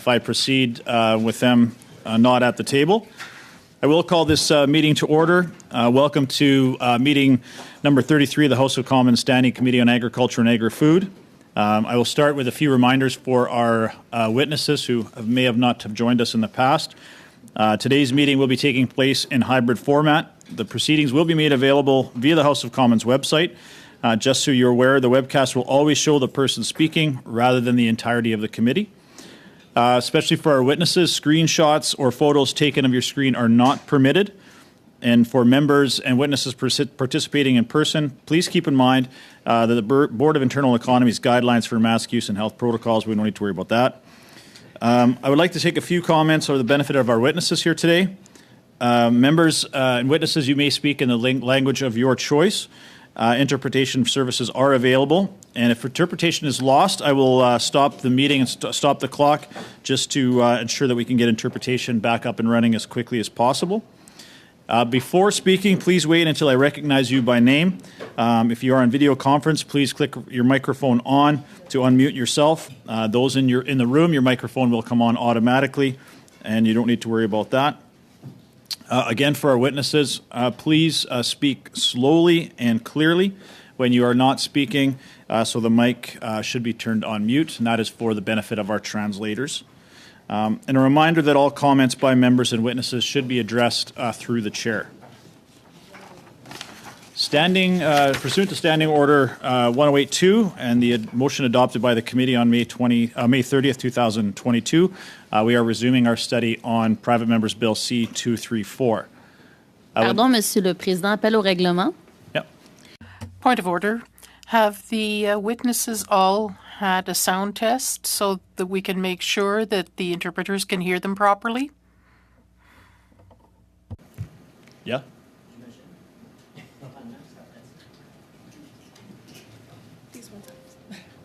if I proceed with them not at the table. I will call this meeting to order. Welcome to meeting number 33 of the House of Commons Standing Committee on Agriculture and Agri-Food. I will start with a few reminders for our witnesses who may have not have joined us in the past. Today's meeting will be taking place in hybrid format. The proceedings will be made available via the House of Commons website. Just so you're aware, the webcast will always show the person speaking rather than the entirety of the committee. Especially for our witnesses, screenshots or photos taken of your screen are not permitted. And for members and witnesses participating in person, please keep in mind that the Board of Internal Economy's guidelines for mask use and health protocols, we don't need to worry about that. I would like to take a few comments for the benefit of our witnesses here today. Members and witnesses, you may speak in the language of your choice. Interpretation services are available, and if interpretation is lost, I will stop the meeting and stop the clock just to ensure that we can get interpretation back up and running as quickly as possible. Before speaking, please wait until I recognize you by name. If you are on video conference, please click your microphone on to unmute yourself. Those in the room, your microphone will come on automatically, and you don't need to worry about that. Again, for our witnesses, please speak slowly and clearly when you are not speaking, so the mic should be turned on mute, and that is for the benefit of our translators. And a reminder that all comments by members and witnesses should be addressed through the chair. Pursuant to Standing Order 1082 and the motion adopted by the committee on May 30th, 2022, we are resuming our study on Private Members Bill C-234. Pardon, Monsieur le Président, appel au règlement. Yep. Point of order. Have the witnesses all had a sound test so that we can make sure that the interpreters can hear them properly? Yeah.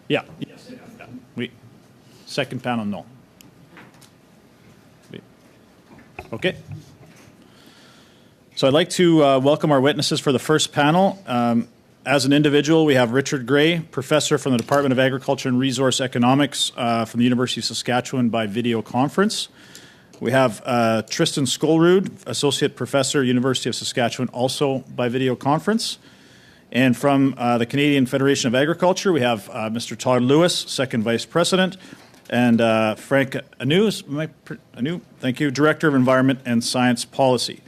Yeah. Yes. Yeah. Oui. Second panel, no. Oui. Okay. So I'd like to welcome our witnesses for the first panel. As an individual, we have Richard Gray, professor from the Department of Agriculture and Resource Economics from the University of Saskatchewan by video conference. We have Tristan Skolrud, associate professor, University of Saskatchewan, also by video conference. And from the Canadian Federation of Agriculture, we have Mr. Todd Lewis, second vice president, and Frank Anu, thank you, director of Environment and Science Policy.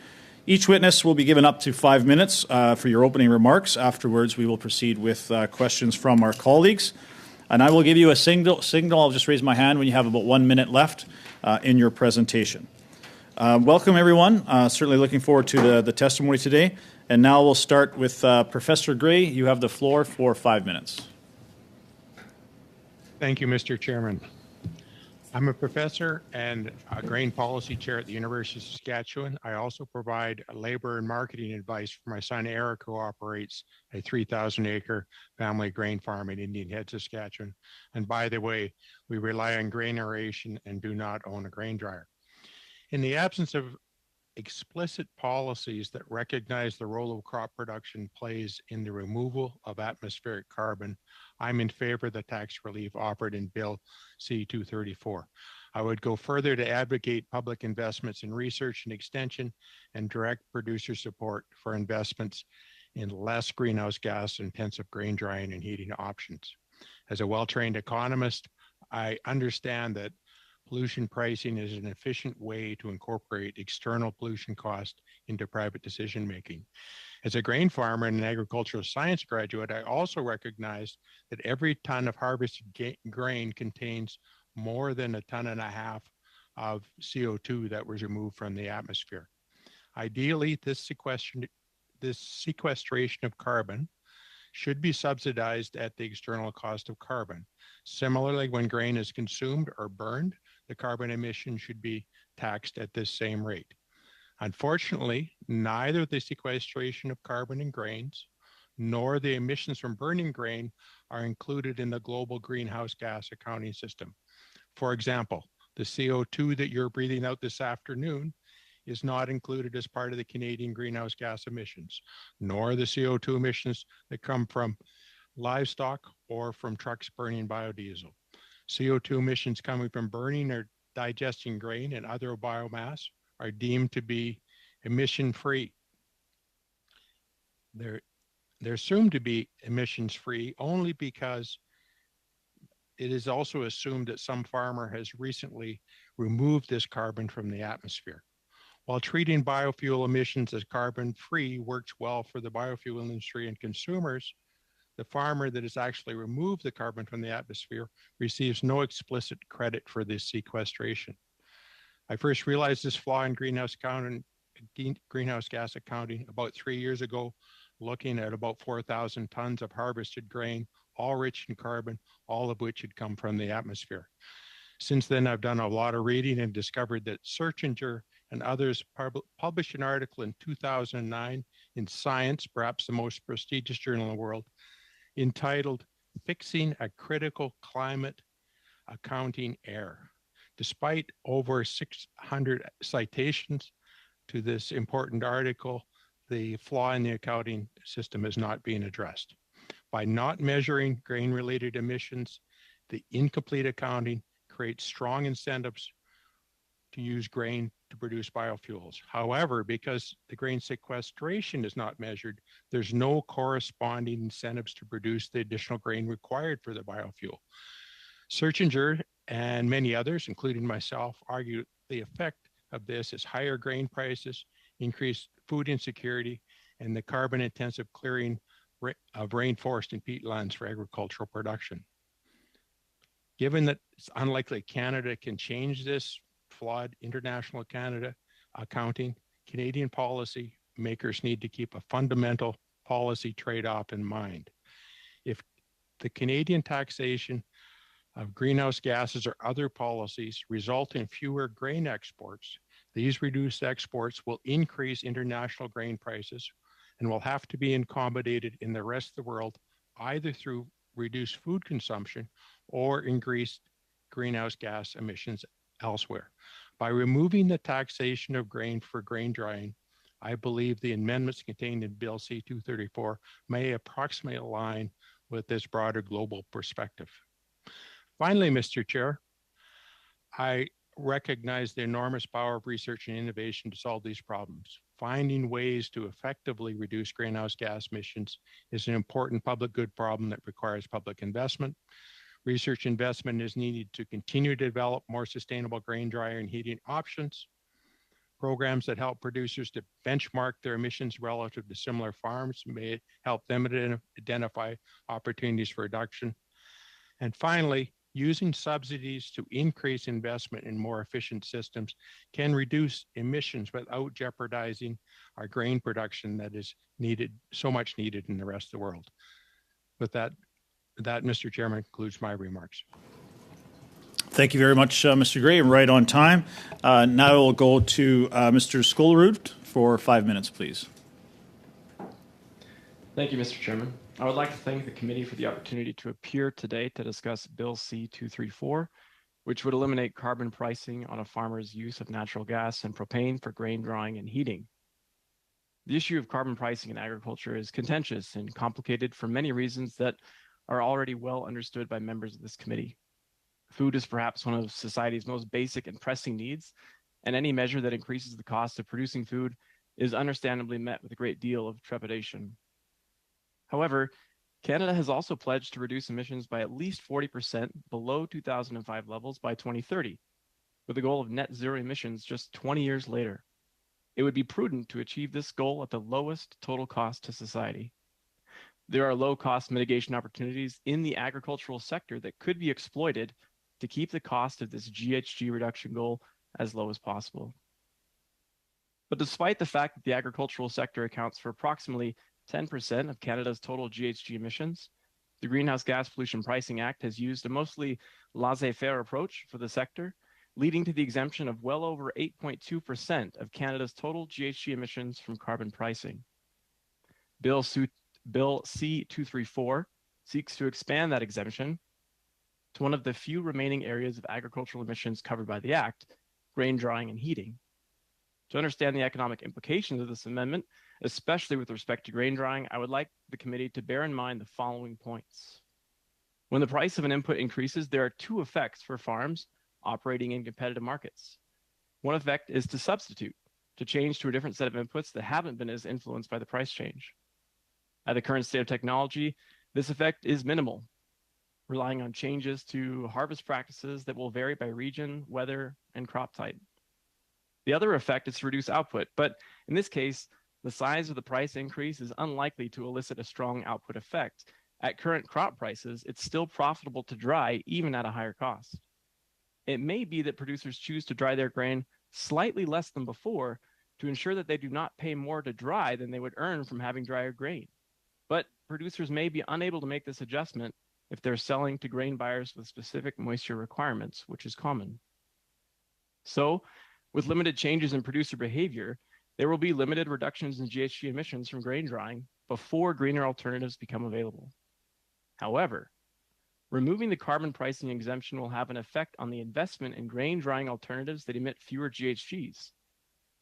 Each witness will be given up to 5 minutes for your opening remarks. Afterwards, we will proceed with questions from our colleagues. And I will give you a signal. I'll just raise my hand when you have about 1 minute left in your presentation. Welcome, everyone. Certainly looking forward to the testimony today. And now we'll start with Professor Gray. You have the floor for 5 minutes. Thank you, Mr. Chairman. I'm a professor and a grain policy chair at the University of Saskatchewan. I also provide labor and marketing advice for my son Eric, who operates a 3,000-acre family grain farm in Indian Head, Saskatchewan. And by the way, we rely on grain aeration and do not own a grain dryer. In the absence of explicit policies that recognize the role of crop production plays in the removal of atmospheric carbon, I'm in favor of the tax relief offered in Bill C-234. I would go further to advocate public investments in research and extension and direct producer support for investments in less greenhouse gas intensive grain drying and heating options. As a well-trained economist, I understand that pollution pricing is an efficient way to incorporate external pollution cost into private decision-making. As a grain farmer and an agricultural science graduate, I also recognize that every ton of harvested grain contains more than 1.5 tons of CO2 that was removed from the atmosphere. Ideally, this sequestration of carbon should be subsidized at the external cost of carbon. Similarly, when grain is consumed or burned, the carbon emission should be taxed at this same rate. Unfortunately, neither the sequestration of carbon in grains nor the emissions from burning grain are included in the global greenhouse gas accounting system. For example, the CO2 that you're breathing out this afternoon is not included as part of the Canadian greenhouse gas emissions, nor the CO2 emissions that come from livestock or from trucks burning biodiesel. CO2 emissions coming from burning are digesting grain and other biomass are deemed to be emission-free. They're assumed to be emissions-free only because it is also assumed that some farmer has recently removed this carbon from the atmosphere. While treating biofuel emissions as carbon-free works well for the biofuel industry and consumers, the farmer that has actually removed the carbon from the atmosphere receives no explicit credit for this sequestration. I first realized this flaw in greenhouse gas accounting about 3 years ago, looking at about 4,000 tons of harvested grain, all rich in carbon, all of which had come from the atmosphere. Since then, I've done a lot of reading and discovered that Searchinger and others published an article in 2009 in Science, perhaps the most prestigious journal in the world, entitled Fixing a Critical Climate Accounting Error. Despite over 600 citations to this important article, the flaw in the accounting system is not being addressed. By not measuring grain-related emissions, the incomplete accounting creates strong incentives to use grain to produce biofuels. However, because the grain sequestration is not measured, there's no corresponding incentives to produce the additional grain required for the biofuel. Searchinger and many others, including myself, argue the effect of this is higher grain prices, increased food insecurity, and the carbon-intensive clearing of rainforest and peatlands for agricultural production. Given that it's unlikely Canada can change this flawed international accounting, Canadian policy makers need to keep a fundamental policy trade-off in mind. If the Canadian taxation of greenhouse gases or other policies result in fewer grain exports, these reduced exports will increase international grain prices and will have to be accommodated in the rest of the world, either through reduced food consumption or increased greenhouse gas emissions elsewhere. By removing the taxation of grain for grain drying, I believe the amendments contained in Bill C-234 may approximately align with this broader global perspective. Finally, Mr. Chair, I recognize the enormous power of research and innovation to solve these problems. Finding ways to effectively reduce greenhouse gas emissions is an important public good problem that requires public investment. Research investment is needed to continue to develop more sustainable grain dryer and heating options. Programs that help producers to benchmark their emissions relative to similar farms may help them identify opportunities for reduction. And finally, using subsidies to increase investment in more efficient systems can reduce emissions without jeopardizing our grain production that is needed, so much needed in the rest of the world. With that, Mr. Chairman, concludes my remarks. Thank you very much, Mr. Gray. I'm right on time. Now we'll go to Mr. Skolerud for 5 minutes, please. Thank you, Mr. Chairman. I would like to thank the committee for the opportunity to appear today to discuss Bill C-234, which would eliminate carbon pricing on a farmer's use of natural gas and propane for grain drying and heating. The issue of carbon pricing in agriculture is contentious and complicated for many reasons that are already well understood by members of this committee. Food is perhaps one of society's most basic and pressing needs, and any measure that increases the cost of producing food is understandably met with a great deal of trepidation. However, Canada has also pledged to reduce emissions by at least 40% below 2005 levels by 2030, with a goal of net zero emissions just 20 years later. It would be prudent to achieve this goal at the lowest total cost to society. There are low-cost mitigation opportunities in the agricultural sector that could be exploited to keep the cost of this GHG reduction goal as low as possible. But despite the fact that the agricultural sector accounts for approximately 10% of Canada's total GHG emissions, the Greenhouse Gas Pollution Pricing Act has used a mostly laissez-faire approach for the sector, leading to the exemption of well over 8.2% of Canada's total GHG emissions from carbon pricing. Bill C-234 seeks to expand that exemption to one of the few remaining areas of agricultural emissions covered by the Act, grain drying and heating. To understand the economic implications of this amendment, especially with respect to grain drying, I would like the committee to bear in mind the following points. When the price of an input increases, there are two effects for farms operating in competitive markets. One effect is to substitute, to change to a different set of inputs that haven't been as influenced by the price change. At the current state of technology, this effect is minimal, relying on changes to harvest practices that will vary by region, weather, and crop type. The other effect is to reduce output, but in this case, the size of the price increase is unlikely to elicit a strong output effect. At current crop prices, it's still profitable to dry even at a higher cost. It may be that producers choose to dry their grain slightly less than before to ensure that they do not pay more to dry than they would earn from having drier grain. But producers may be unable to make this adjustment if they're selling to grain buyers with specific moisture requirements, which is common. So, with limited changes in producer behavior, there will be limited reductions in GHG emissions from grain drying before greener alternatives become available. However, removing the carbon pricing exemption will have an effect on the investment in grain drying alternatives that emit fewer GHGs.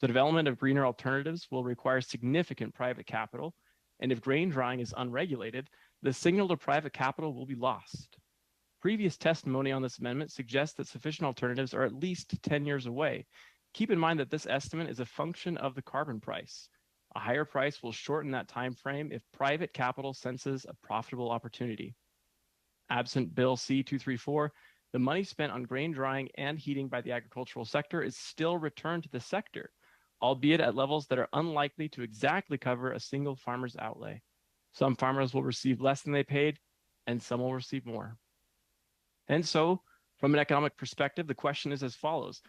The development of greener alternatives will require significant private capital, and if grain drying is unregulated, the signal to private capital will be lost. Previous testimony on this amendment suggests that sufficient alternatives are at least 10 years away. Keep in mind that this estimate is a function of the carbon price. A higher price will shorten that time frame if private capital senses a profitable opportunity. Absent Bill C-234, the money spent on grain drying and heating by the agricultural sector is still returned to the sector, albeit at levels that are unlikely to exactly cover a single farmer's outlay. Some farmers will receive less than they paid, and some will receive more. And so, from an economic perspective, the question is as follows.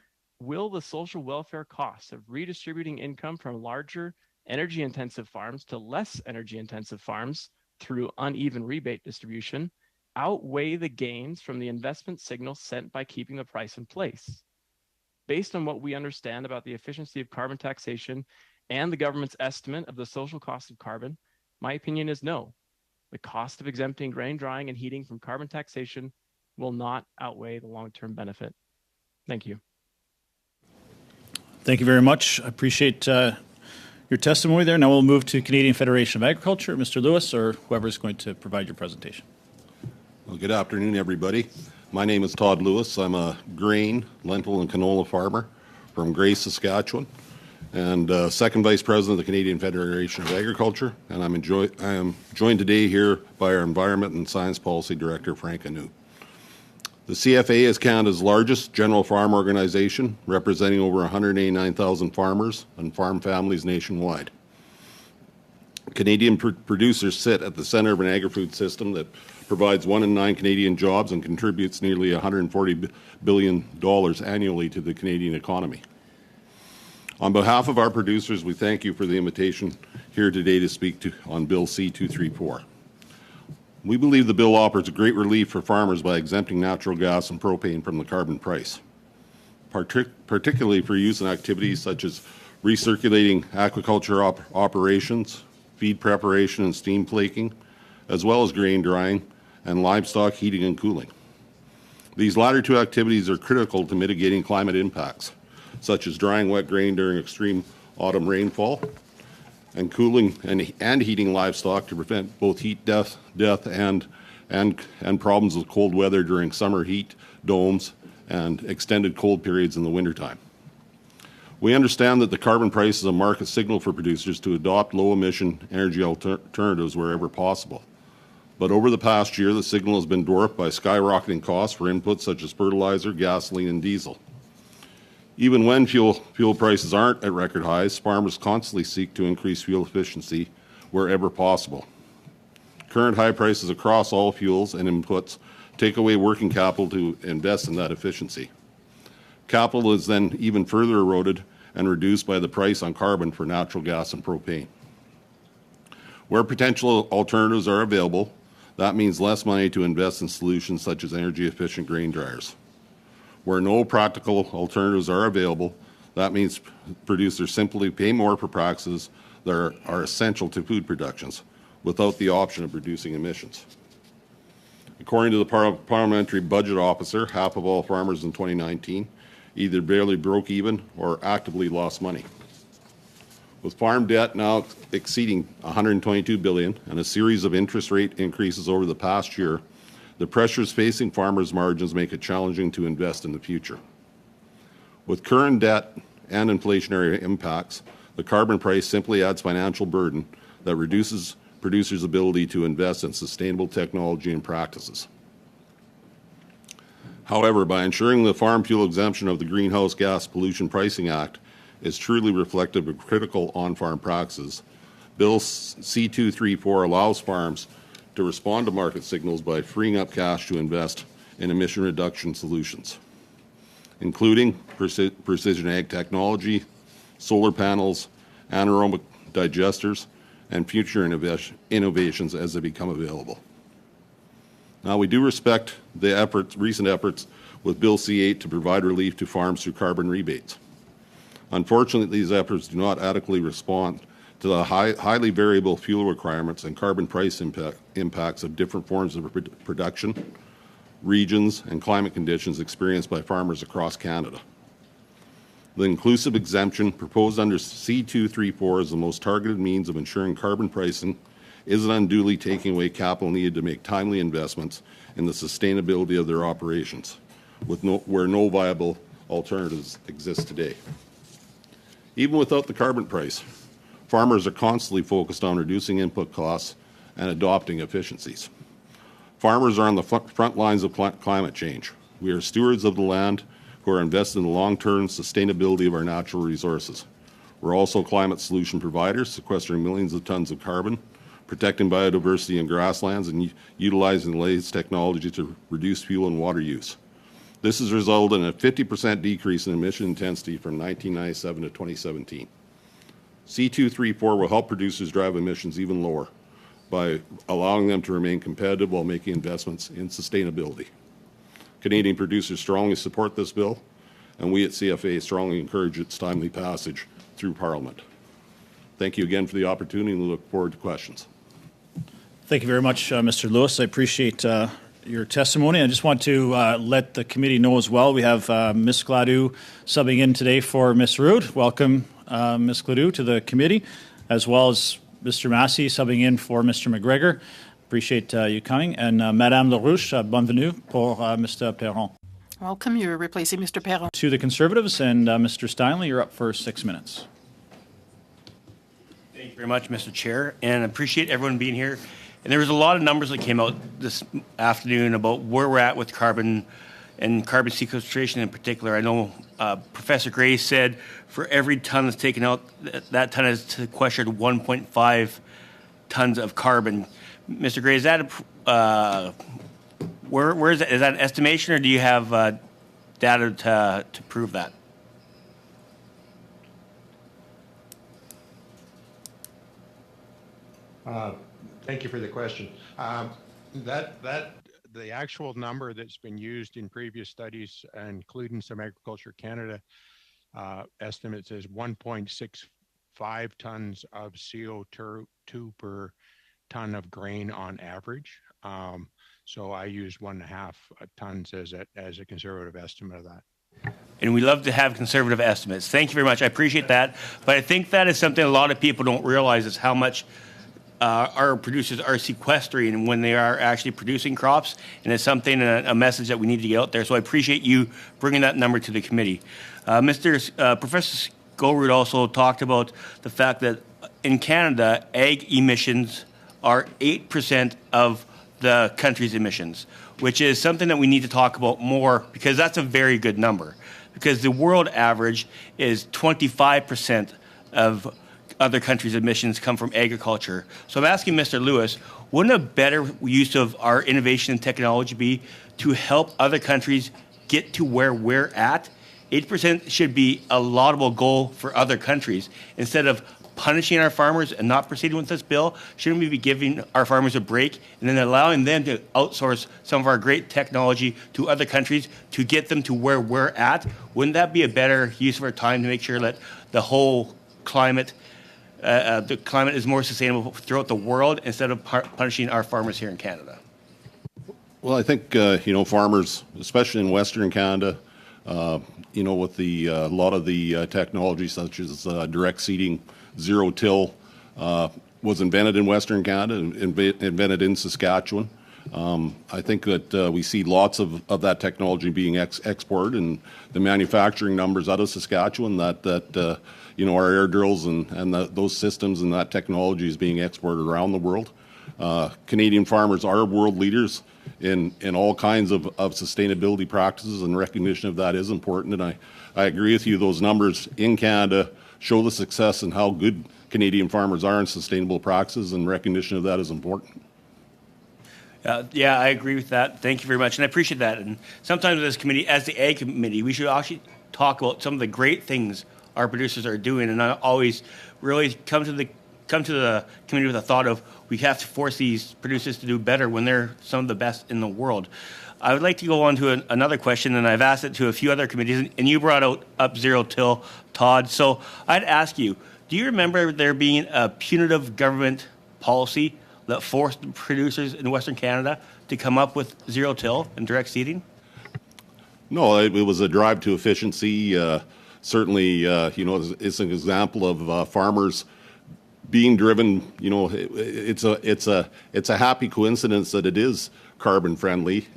Will the social welfare costs of redistributing income from larger energy-intensive farms to less energy-intensive farms through uneven rebate distribution outweigh the gains from the investment signal sent by keeping the price in place? Based on what we understand about the efficiency of carbon taxation and the government's estimate of the social cost of carbon, my opinion is no. The cost of exempting grain drying and heating from carbon taxation will not outweigh the long-term benefit. Thank you. Thank you very much. I appreciate your testimony there. Now we'll move to Canadian Federation of Agriculture. Mr. Lewis, or whoever is going to provide your presentation. Well, good afternoon, everybody. My name is Todd Lewis. I'm a grain, lentil, and canola farmer from Gray, Saskatchewan, and second vice president of the Canadian Federation of Agriculture. And I am joined today here by our Environment and Science Policy Director, Frank Anu. The CFA is Canada's largest general farm organization, representing over 189,000 farmers and farm families nationwide. Canadian producers sit at the center of an agri-food system that provides 1 in 9 Canadian jobs and contributes nearly $140 billion annually to the Canadian economy. On behalf of our producers, we thank you for the invitation here today to speak on Bill C-234. We believe the bill offers a great relief for farmers by exempting natural gas and propane from the carbon price, particularly for use in activities such as recirculating aquaculture operations, feed preparation and steam flaking, as well as grain drying and livestock heating and cooling. These latter two activities are critical to mitigating climate impacts, such as drying wet grain during extreme autumn rainfall, and cooling and heating livestock to prevent both heat death and problems with cold weather during summer heat domes and extended cold periods in the wintertime. We understand that the carbon price is a market signal for producers to adopt low-emission energy alternatives wherever possible. But over the past year, the signal has been dwarfed by skyrocketing costs for inputs such as fertilizer, gasoline, and diesel. Even when fuel prices aren't at record highs, farmers constantly seek to increase fuel efficiency wherever possible. Current high prices across all fuels and inputs take away working capital to invest in that efficiency. Capital is then even further eroded and reduced by the price on carbon for natural gas and propane. Where potential alternatives are available, that means less money to invest in solutions such as energy-efficient grain dryers. Where no practical alternatives are available, that means producers simply pay more for practices that are essential to food productions without the option of reducing emissions. According to the Parliamentary Budget Officer, half of all farmers in 2019 either barely broke even or actively lost money. With farm debt now exceeding $122 billion and a series of interest rate increases over the past year, The pressures facing farmers' margins make it challenging to invest in the future. With current debt and inflationary impacts, the carbon price simply adds financial burden that reduces producers' ability to invest in sustainable technology and practices. However, by ensuring the farm fuel exemption of the Greenhouse Gas Pollution Pricing Act is truly reflective of critical on-farm practices, Bill C-234 allows farms to respond to market signals by freeing up cash to invest in emission reduction solutions, including precision ag technology, solar panels, anaerobic digesters, and future innovations as they become available. Now, we do respect the recent efforts with Bill C-8 to provide relief to farms through carbon rebates. Unfortunately, these efforts do not adequately respond to the highly variable fuel requirements and carbon price impacts of different forms of production, regions, and climate conditions experienced by farmers across Canada. The inclusive exemption proposed under C-234 is the most targeted means of ensuring carbon pricing isn't unduly taking away capital needed to make timely investments in the sustainability of their operations, where no viable alternatives exist today. Even without the carbon price, farmers are constantly focused on reducing input costs and adopting efficiencies. Farmers are on the front lines of climate change. We are stewards of the land who are invested in the long-term sustainability of our natural resources. We're also climate solution providers, sequestering millions of tons of carbon, protecting biodiversity in grasslands, and utilizing the latest technology to reduce fuel and water use. This has resulted in a 50% decrease in emission intensity from 1997 to 2017. C-234 will help producers drive emissions even lower by allowing them to remain competitive while making investments in sustainability. Canadian producers strongly support this bill, and we at CFA strongly encourage its timely passage through Parliament. Thank you again for the opportunity, and we look forward to questions. Thank you very much, Mr. Lewis. I appreciate your testimony. I just want to let the committee know as well, we have Ms. Gladue subbing in today for Ms. Rood. Welcome, Ms. Gladue, to the committee, as well as Mr. Massey subbing in for Mr. McGregor. Appreciate you coming. And Madame LaRouche, bienvenue pour Mr. Perron. Welcome. You're replacing Mr. Perron. To the Conservatives, and Mr. Steinley, you're up for 6 minutes. Thank you very much, Mr. Chair, and I appreciate everyone being here. And there was a lot of numbers that came out this afternoon about where we're at with carbon and carbon sequestration in particular. I know Professor Gray said for every ton that's taken out, that ton has sequestered 1.5 tons of carbon. Mr. Gray, is that where is that? Is that an estimation, or do you have data to prove that? Thank you for the question. The actual number that's been used in previous studies, including some Agriculture Canada estimates, is 1.65 tons of CO2 per ton of grain on average. So I use 1.5 tons as a conservative estimate of that. And we love to have conservative estimates. Thank you very much. I appreciate that. But I think that is something a lot of people don't realize is how much our producers are sequestering when they are actually producing crops. And it's something, a message that we need to get out there. So I appreciate you bringing that number to the committee. Professor Goldroot also talked about the fact that in Canada, ag emissions are 8% of the country's emissions, which is something that we need to talk about more, because that's a very good number. Because the world average is 25% of other countries' emissions come from agriculture. So I'm asking Mr. Lewis, wouldn't a better use of our innovation and technology be to help other countries get to where we're at? 8% should be a laudable goal for other countries. Instead of punishing our farmers and not proceeding with this bill, shouldn't we be giving our farmers a break and then allowing them to outsource some of our great technology to other countries to get them to where we're at? Wouldn't that be a better use of our time to make sure that the whole climate is more sustainable throughout the world instead of punishing our farmers here in Canada? Well, I think, farmers, especially in Western Canada, with the a lot of the technology such as direct seeding, zero-till was invented in Western Canada, invented in Saskatchewan. I think that we see lots of that technology being exported, and the manufacturing numbers out of Saskatchewan that you know, our air drills and those systems and that technology is being exported around the world. Canadian farmers are world leaders in all kinds of sustainability practices, and recognition of that is important. And I agree with you, those numbers in Canada show the success and how good Canadian farmers are in sustainable practices, and recognition of that is important. Yeah, I agree with that. Thank you very much, and I appreciate that. And sometimes as committee, as the Ag Committee, we should actually talk about some of the great things our producers are doing, and not always really come to the committee with a thought of we have to force these producers to do better when they're some of the best in the world. I would like to go on to another question, and I've asked it to a few other committees, and you brought up zero-till, Todd. So I'd ask you, do you remember there being a punitive government policy that forced producers in Western Canada to come up with zero-till and direct seeding? No, it was a drive to efficiency. Certainly, you know, it's an example of farmers being driven. You know, it's a happy coincidence that it is carbon friendly,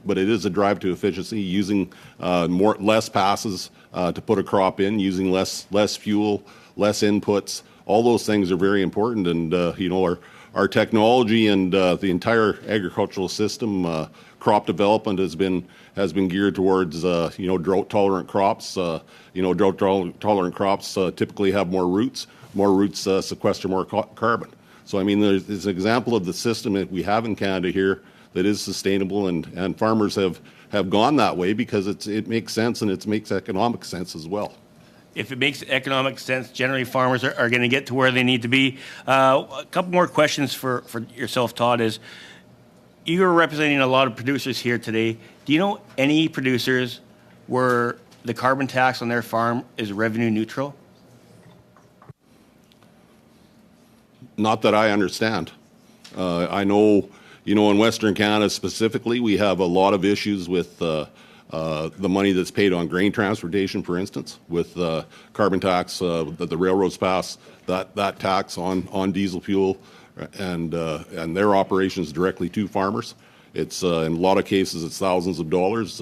but it is a drive to efficiency, using less passes to put a crop in, using less fuel, less inputs. All those things are very important, and you know, our technology and the entire agricultural system, crop development has been geared towards you know, drought tolerant crops. You know, drought tolerant crops typically have more roots. More roots sequester more carbon. So I mean, there's an example of the system that we have in Canada here that is sustainable, and farmers have gone that way because it makes sense, and it makes economic sense as well. If it makes economic sense, generally farmers are going to get to where they need to be. A couple more questions for yourself, Todd, is you're representing a lot of producers here today. Do you know any producers where the carbon tax on their farm is revenue neutral? Not that I understand. I know, you know, in Western Canada specifically, we have a lot of issues with the money that's paid on grain transportation, for instance, with carbon tax that the railroads pass, that tax on diesel fuel and their operations directly to farmers. It's in a lot of cases it's thousands of dollars.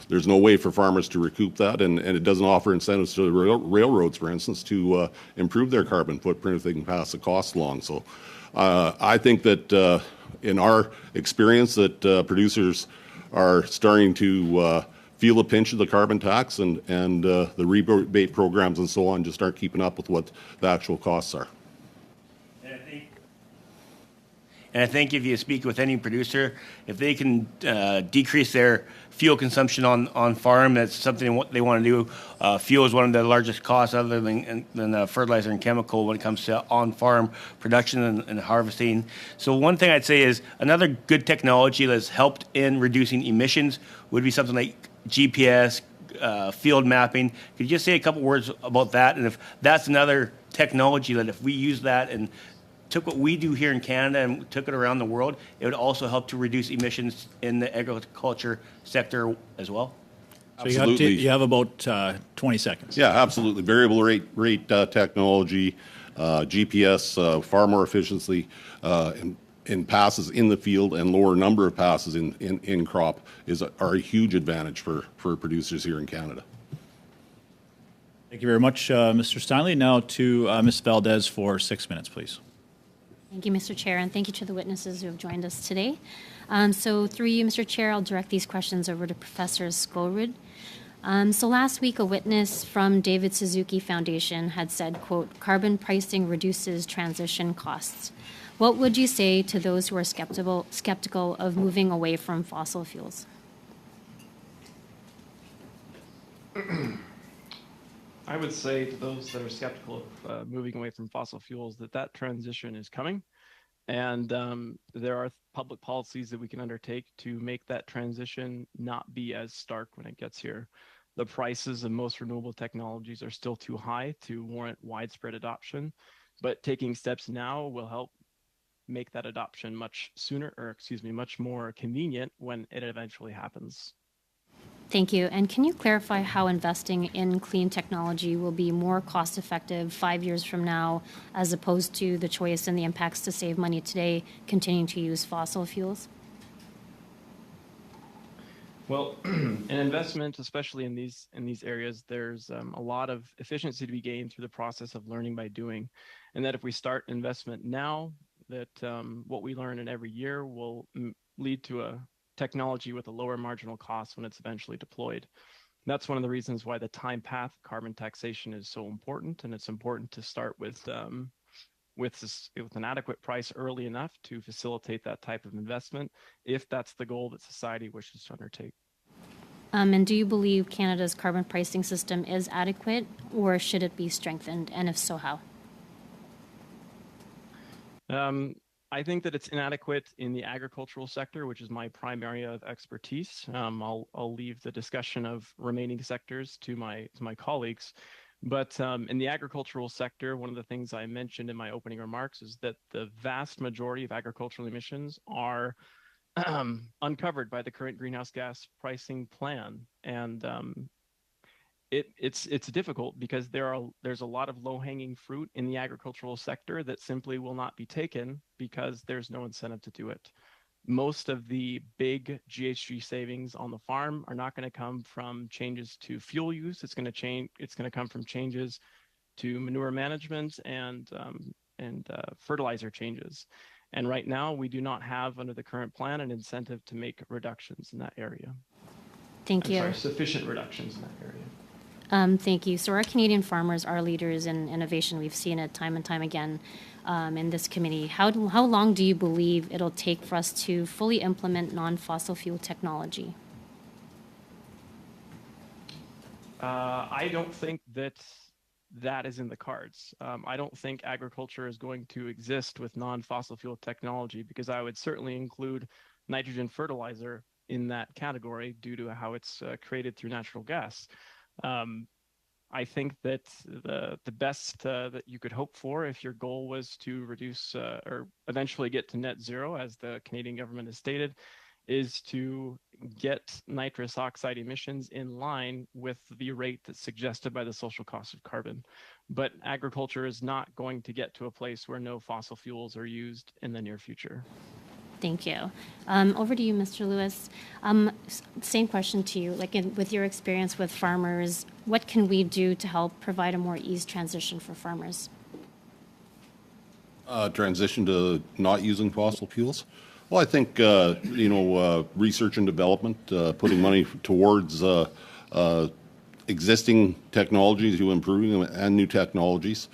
There's no way for farmers to recoup that, and it doesn't offer incentives to the railroads, for instance, to improve their carbon footprint if they can pass the cost along. So I think that in our experience that producers are starting to feel a pinch of the carbon tax, and the rebate programs and so on just aren't keeping up with what the actual costs are. And I think if you speak with any producer, if they can decrease their fuel consumption on farm, that's something they want to do. Fuel is one of the largest costs other than fertilizer and chemical when it comes to on-farm production and harvesting. So one thing I'd say is another good technology that's helped in reducing emissions would be something like GPS, field mapping. Could you just say a couple words about that? And if that's another technology that if we use that and took what we do here in Canada and took it around the world, it would also help to reduce emissions in the agriculture sector as well. So you have about 20 seconds. Yeah, absolutely. Variable rate technology, GPS, far more efficiency in passes in the field, and lower number of passes in crop are a huge advantage for producers here in Canada. Thank you very much, Mr. Stanley. Now to Ms. Valdez for 6 minutes, please. Thank you, Mr. Chair, and thank you to the witnesses who have joined us today. So through you, Mr. Chair, I'll direct these questions over to Professor Skolrud. So last week, a witness from David Suzuki Foundation had said, quote, carbon pricing reduces transition costs. What would you say to those who are skeptical of moving away from fossil fuels? I would say to those that are skeptical of moving away from fossil fuels that transition is coming, and there are public policies that we can undertake to make that transition not be as stark when it gets here. The prices of most renewable technologies are still too high to warrant widespread adoption, but taking steps now will help make that adoption much more convenient when it eventually happens. Thank you. And can you clarify how investing in clean technology will be more cost-effective 5 years from now, as opposed to the choice and the impacts to save money today, continuing to use fossil fuels? Well, an investment, especially in these areas, there's a lot of efficiency to be gained through the process of learning by doing, and that if we start investment now, that what we learn in every year will lead to a technology with a lower marginal cost when it's eventually deployed. That's one of the reasons why the time path of carbon taxation is so important, and it's important to start with an adequate price early enough to facilitate that type of investment, if that's the goal that society wishes to undertake. And do you believe Canada's carbon pricing system is adequate, or should it be strengthened? And if so, how? I think that it's inadequate in the agricultural sector, which is my prime area of expertise. I'll leave the discussion of remaining sectors to my colleagues. But in the agricultural sector, one of the things I mentioned in my opening remarks is that the vast majority of agricultural emissions are uncovered by the current greenhouse gas pricing plan. And it's difficult because there's a lot of low-hanging fruit in the agricultural sector that simply will not be taken because there's no incentive to do it. Most of the big GHG savings on the farm are not going to come from changes to fuel use. It's going to come from changes to manure management and fertilizer changes. And right now, we do not have, under the current plan, an incentive to make reductions in that area. Thank you. Sufficient reductions in that area. Thank you. So our Canadian farmers are leaders in innovation. We've seen it time and time again in this committee. How long do you believe it'll take for us to fully implement non-fossil fuel technology? I don't think that is in the cards. I don't think agriculture is going to exist with non-fossil fuel technology, because I would certainly include nitrogen fertilizer in that category due to how it's created through natural gas. I think that the best that you could hope for, if your goal was to reduce or eventually get to net zero, as the Canadian government has stated, is to get nitrous oxide emissions in line with the rate that's suggested by the social cost of carbon. But agriculture is not going to get to a place where no fossil fuels are used in the near future. Thank you. Over to you, Mr. Lewis. Same question to you. With your experience with farmers, what can we do to help provide a more eased transition for farmers? Transition to not using fossil fuels. Well, I think research and development, putting money towards existing technologies to improving them, and new technologies.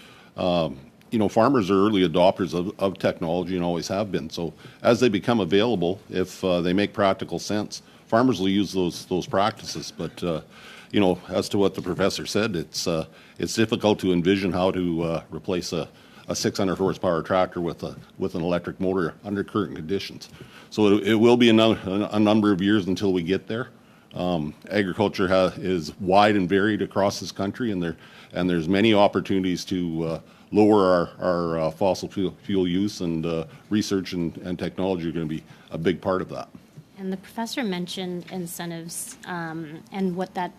Farmers are early adopters of technology and always have been. So as they become available, if they make practical sense, farmers will use those practices. But as to what the professor said, it's difficult to envision how to replace a 600 horsepower tractor with an electric motor under current conditions. So it will be a number of years until we get there. Agriculture is wide and varied across this country, and there's many opportunities to lower our fossil fuel use, and research and technology are going to be a big part of that. And the professor mentioned incentives and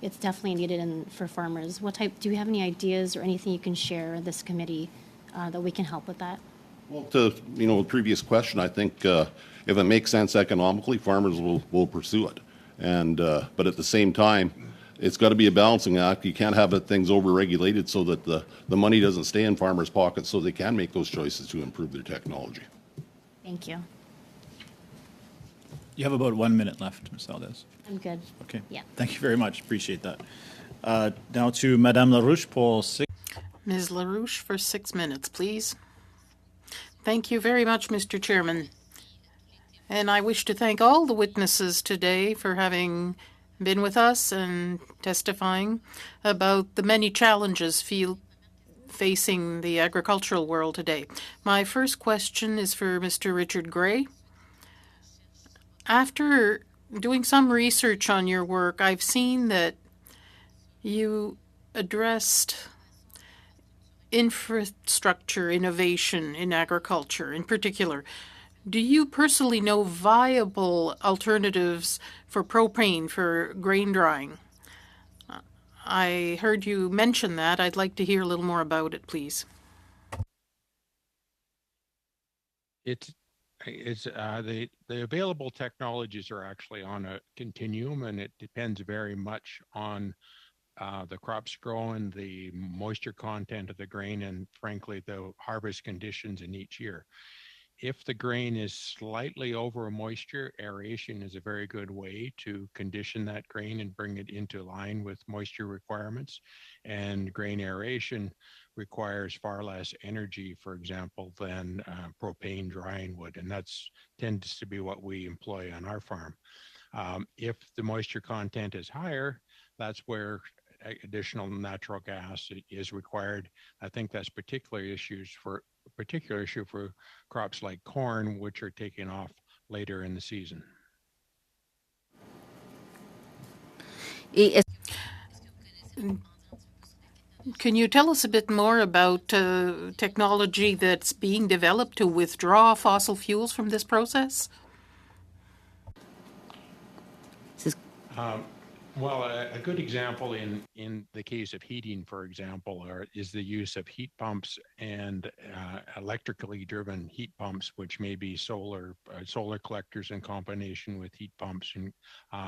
it's definitely needed for farmers. Do you have any ideas or anything you can share with this committee that we can help with that? Well, to the previous question, I think if it makes sense economically, farmers will pursue it. And but at the same time, it's got to be a balancing act. You can't have things over-regulated so that the money doesn't stay in farmers' pockets, so they can make those choices to improve their technology. Thank you. You have about 1 minute left, Ms. Aldez. I'm good. Okay. Yeah. Thank you very much. Appreciate that. Now to Madame LaRouche pour 6. Ms. LaRouche for 6 minutes, please. Thank you very much, Mr. Chairman. And I wish to thank all the witnesses today for having been with us and testifying about the many challenges facing the agricultural world today. My first question is for Mr. Richard Gray. After doing some research on your work, I've seen that you addressed infrastructure innovation in agriculture in particular. Do you personally know viable alternatives for propane for grain drying? I heard you mention that. I'd like to hear a little more about it, please. It's the available technologies are actually on a continuum, and it depends very much on the crops grown, the moisture content of the grain, and frankly, the harvest conditions in each year. If the grain is slightly over moisture, aeration is a very good way to condition that grain and bring it into line with moisture requirements. And grain aeration requires far less energy, for example, than propane drying would. And that's tends to be what we employ on our farm. If the moisture content is higher, that's where additional natural gas is required. I think that's a particular issue for crops like corn, which are taking off later in the season. Can you tell us a bit more about technology that's being developed to withdraw fossil fuels from this process? Well, a good example in the case of heating, for example, is the use of heat pumps and electrically driven heat pumps, which may be solar collectors in combination with heat pumps, and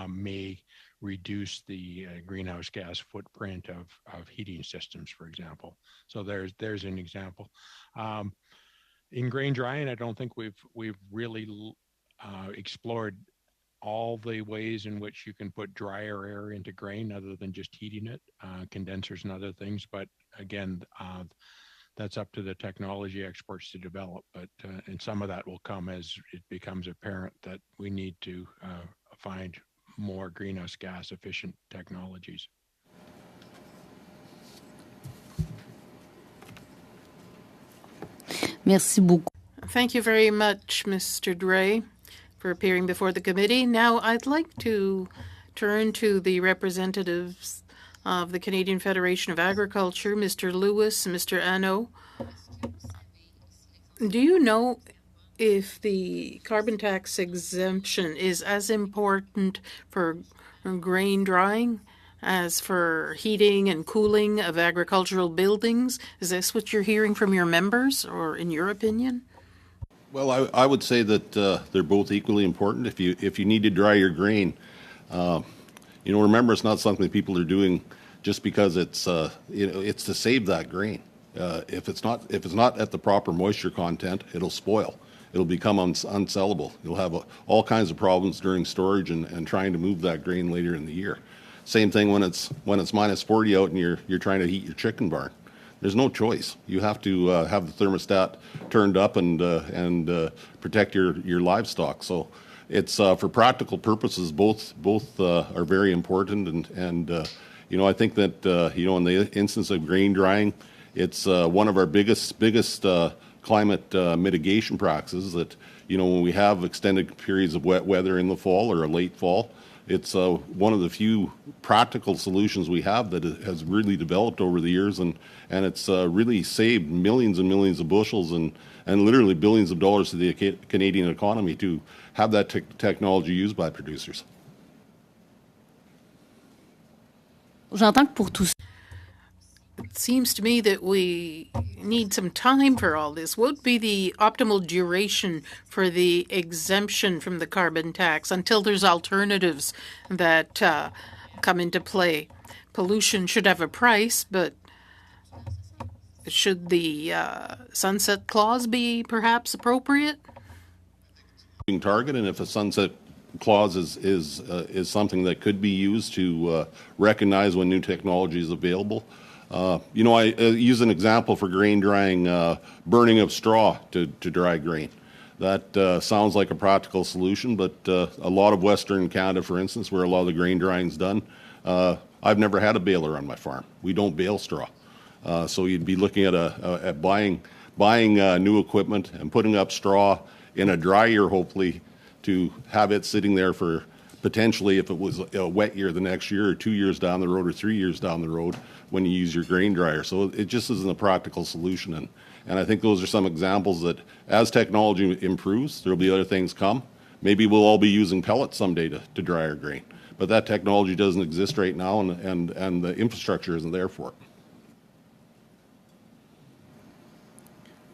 may reduce the greenhouse gas footprint of heating systems, for example. So there's an example. In grain drying, I don't think we've really explored all the ways in which you can put drier air into grain other than just heating it, condensers and other things. But again, that's up to the technology experts to develop. But and some of that will come as it becomes apparent that we need to find more greenhouse gas efficient technologies. Merci beaucoup. Thank you very much, Mr. Dray, for appearing before the committee. Now, I'd like to turn to the representatives of the Canadian Federation of Agriculture, Mr. Lewis and Mr. Anno. Do you know if the carbon tax exemption is as important for grain drying as for heating and cooling of agricultural buildings? Is this what you're hearing from your members, or in your opinion? Well, I would say that they're both equally important. If you need to dry your grain, remember, it's not something people are doing just because it's it's to save that grain. If it's not at the proper moisture content, it'll spoil. It'll become unsellable. You'll have all kinds of problems during storage and trying to move that grain later in the year. Same thing when it's minus 40 out and you're trying to heat your chicken barn. There's no choice. You have to have the thermostat turned up and protect your livestock. So it's for practical purposes. Both are very important. And I think that in the instance of grain drying, it's one of our biggest climate mitigation practices. That when we have extended periods of wet weather in the fall or a late fall, it's one of the few practical solutions we have that has really developed over the years, and it's really saved millions and millions of bushels and literally billions of dollars to the Canadian economy to have that technology used by producers. J'entends que pour tout ça, It seems to me that we need some time for all this. What would be the optimal duration for the exemption from the carbon tax until there's alternatives that come into play? Pollution should have a price, but should the sunset clause be perhaps appropriate? Target, and if a sunset clause is something that could be used to recognize when new technology is available. I use an example for grain drying, burning of straw to dry grain. That sounds like a practical solution, but a lot of Western Canada, for instance, where a lot of the grain drying is done, I've never had a baler on my farm. We don't bale straw. So you'd be looking at buying new equipment and putting up straw in a dry year, hopefully, to have it sitting there for potentially, if it was a wet year the next year, or 2 years down the road, or 3 years down the road, when you use your grain dryer. So it just isn't a practical solution. And I think those are some examples that as technology improves, there'll be other things come. Maybe we'll all be using pellets someday to dry our grain. But that technology doesn't exist right now, and the infrastructure isn't there for it.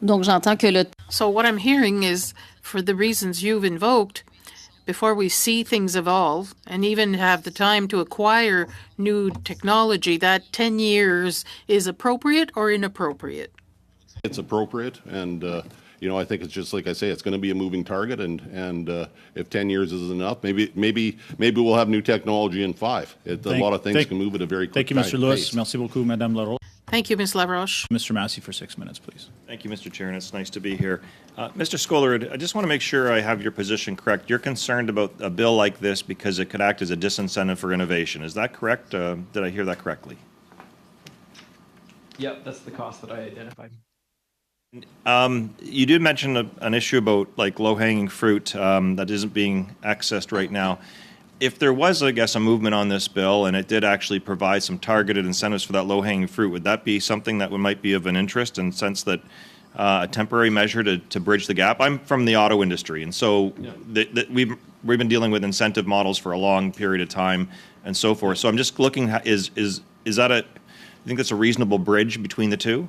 donc j'entends que le So what I'm hearing is for the reasons you've invoked, before we see things evolve and even have the time to acquire new technology, that 10 years is appropriate or inappropriate? It's appropriate, and I think it's just like I say, it's going to be a moving target, and if 10 years is enough, maybe we'll have new technology in 5. A lot of things can move at a very quick Thank you, Mr. Lewis. pace. Merci beaucoup, Madame Laroche. Thank you, Ms. Laroche. Mr. Massey for 6 minutes, please. Thank you, Mr. Chair, and it's nice to be here. Mr. Skolard, I just want to make sure I have your position correct. You're concerned about a bill like this because it could act as a disincentive for innovation. Is that correct? Did I hear that correctly? Yep, that's the cost that I identified. You did mention an issue about like low-hanging fruit that isn't being accessed right now. If there was, I guess, a movement on this bill and it did actually provide some targeted incentives for that low-hanging fruit, would that be something that might be of an interest in the sense that a temporary measure to bridge the gap? I'm from the auto industry, and so we've been dealing with incentive models for a long period of time and so forth. So I'm just looking, is that you think that's a reasonable bridge between the two?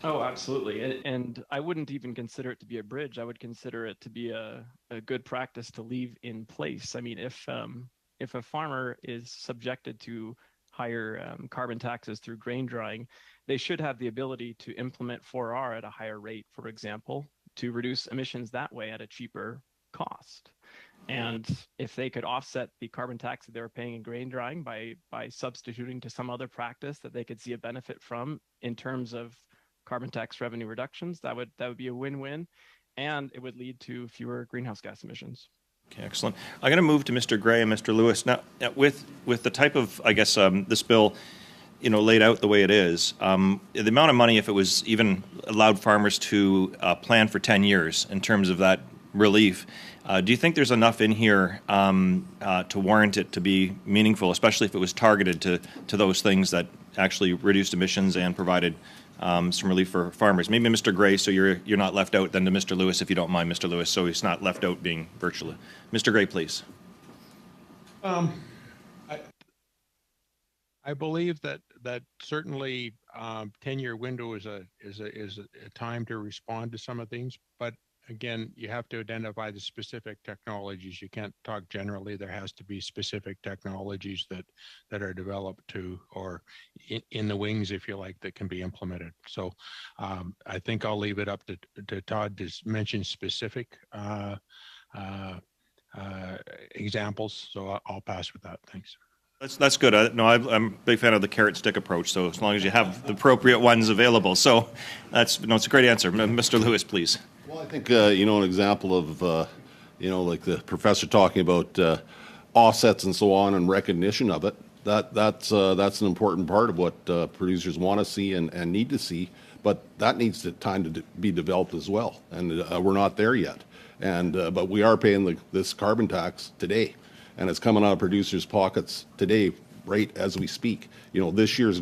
Oh, absolutely. And I wouldn't even consider it to be a bridge. I would consider it to be a good practice to leave in place. I mean, if a farmer is subjected to higher carbon taxes through grain drying, they should have the ability to implement 4R at a higher rate, for example, to reduce emissions that way at a cheaper cost. And if they could offset the carbon tax that they were paying in grain drying by substituting to some other practice that they could see a benefit from in terms of carbon tax revenue reductions, that would be a win-win, and it would lead to fewer greenhouse gas emissions. Okay, excellent. I'm going to move to Mr. Gray and Mr. Lewis. Now, with the type of, I guess, this bill, laid out the way it is, the amount of money, if it was even allowed farmers to plan for 10 years in terms of that relief, do you think there's enough in here to warrant it to be meaningful, especially if it was targeted to those things that actually reduced emissions and provided some relief for farmers? Maybe Mr. Gray, so you're not left out, then to Mr. Lewis, if you don't mind, Mr. Lewis, so he's not left out being virtually. Mr. Gray, please. I believe that certainly 10-year window is a time to respond to some of things, but again, you have to identify the specific technologies. You can't talk generally. There has to be specific technologies that are developed to, or in the wings, if you like, that can be implemented. So I think I'll leave it up to Todd to mention specific examples. So I'll pass with that. Thanks. That's good. I'm a big fan of the carrot stick approach. So as long as you have the appropriate ones available, so it's a great answer. Mr. Lewis, please. Well, I think an example of like the professor talking about offsets and so on and recognition of it. That's an important part of what producers want to see and need to see. But that needs time to be developed as well, and we're not there yet. And but we are paying this carbon tax today, and it's coming out of producers' pockets today, right as we speak. This year's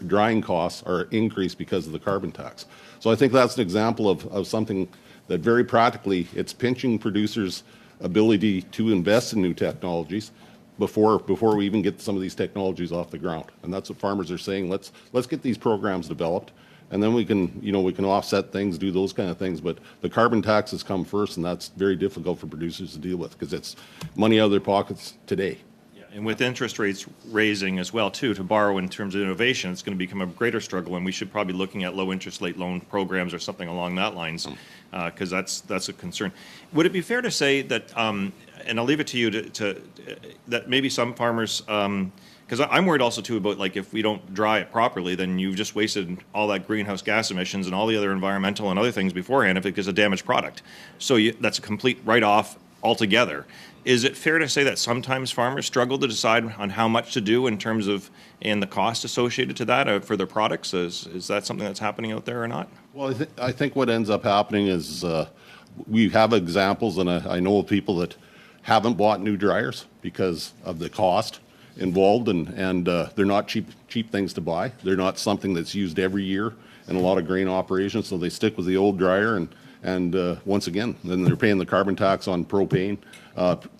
drying costs are increased because of the carbon tax. So I think that's an example of something that very practically it's pinching producers' ability to invest in new technologies before we even get some of these technologies off the ground. And that's what farmers are saying. Let's get these programs developed, and then we can offset things, do those kind of things. But the carbon taxes come first, and that's very difficult for producers to deal with because it's money out of their pockets today. And with interest rates raising as well, too, to borrow in terms of innovation, it's going to become a greater struggle, and we should probably be looking at low interest rate loan programs or something along that lines, because that's a concern. Would it be fair to say that, and I'll leave it to you that maybe some farmers, because I'm worried also too about like if we don't dry it properly, then you've just wasted all that greenhouse gas emissions and all the other environmental and other things beforehand if it gets a damaged product. So that's a complete write-off altogether. Is it fair to say that sometimes farmers struggle to decide on how much to do in terms of and the cost associated to that for their products? Is that something that's happening out there or not? Well, I think what ends up happening is we have examples, and I know of people that haven't bought new dryers because of the cost involved, and they're not cheap things to buy. They're not something that's used every year in a lot of grain operations, so they stick with the old dryer, and once again, then they're paying the carbon tax on propane.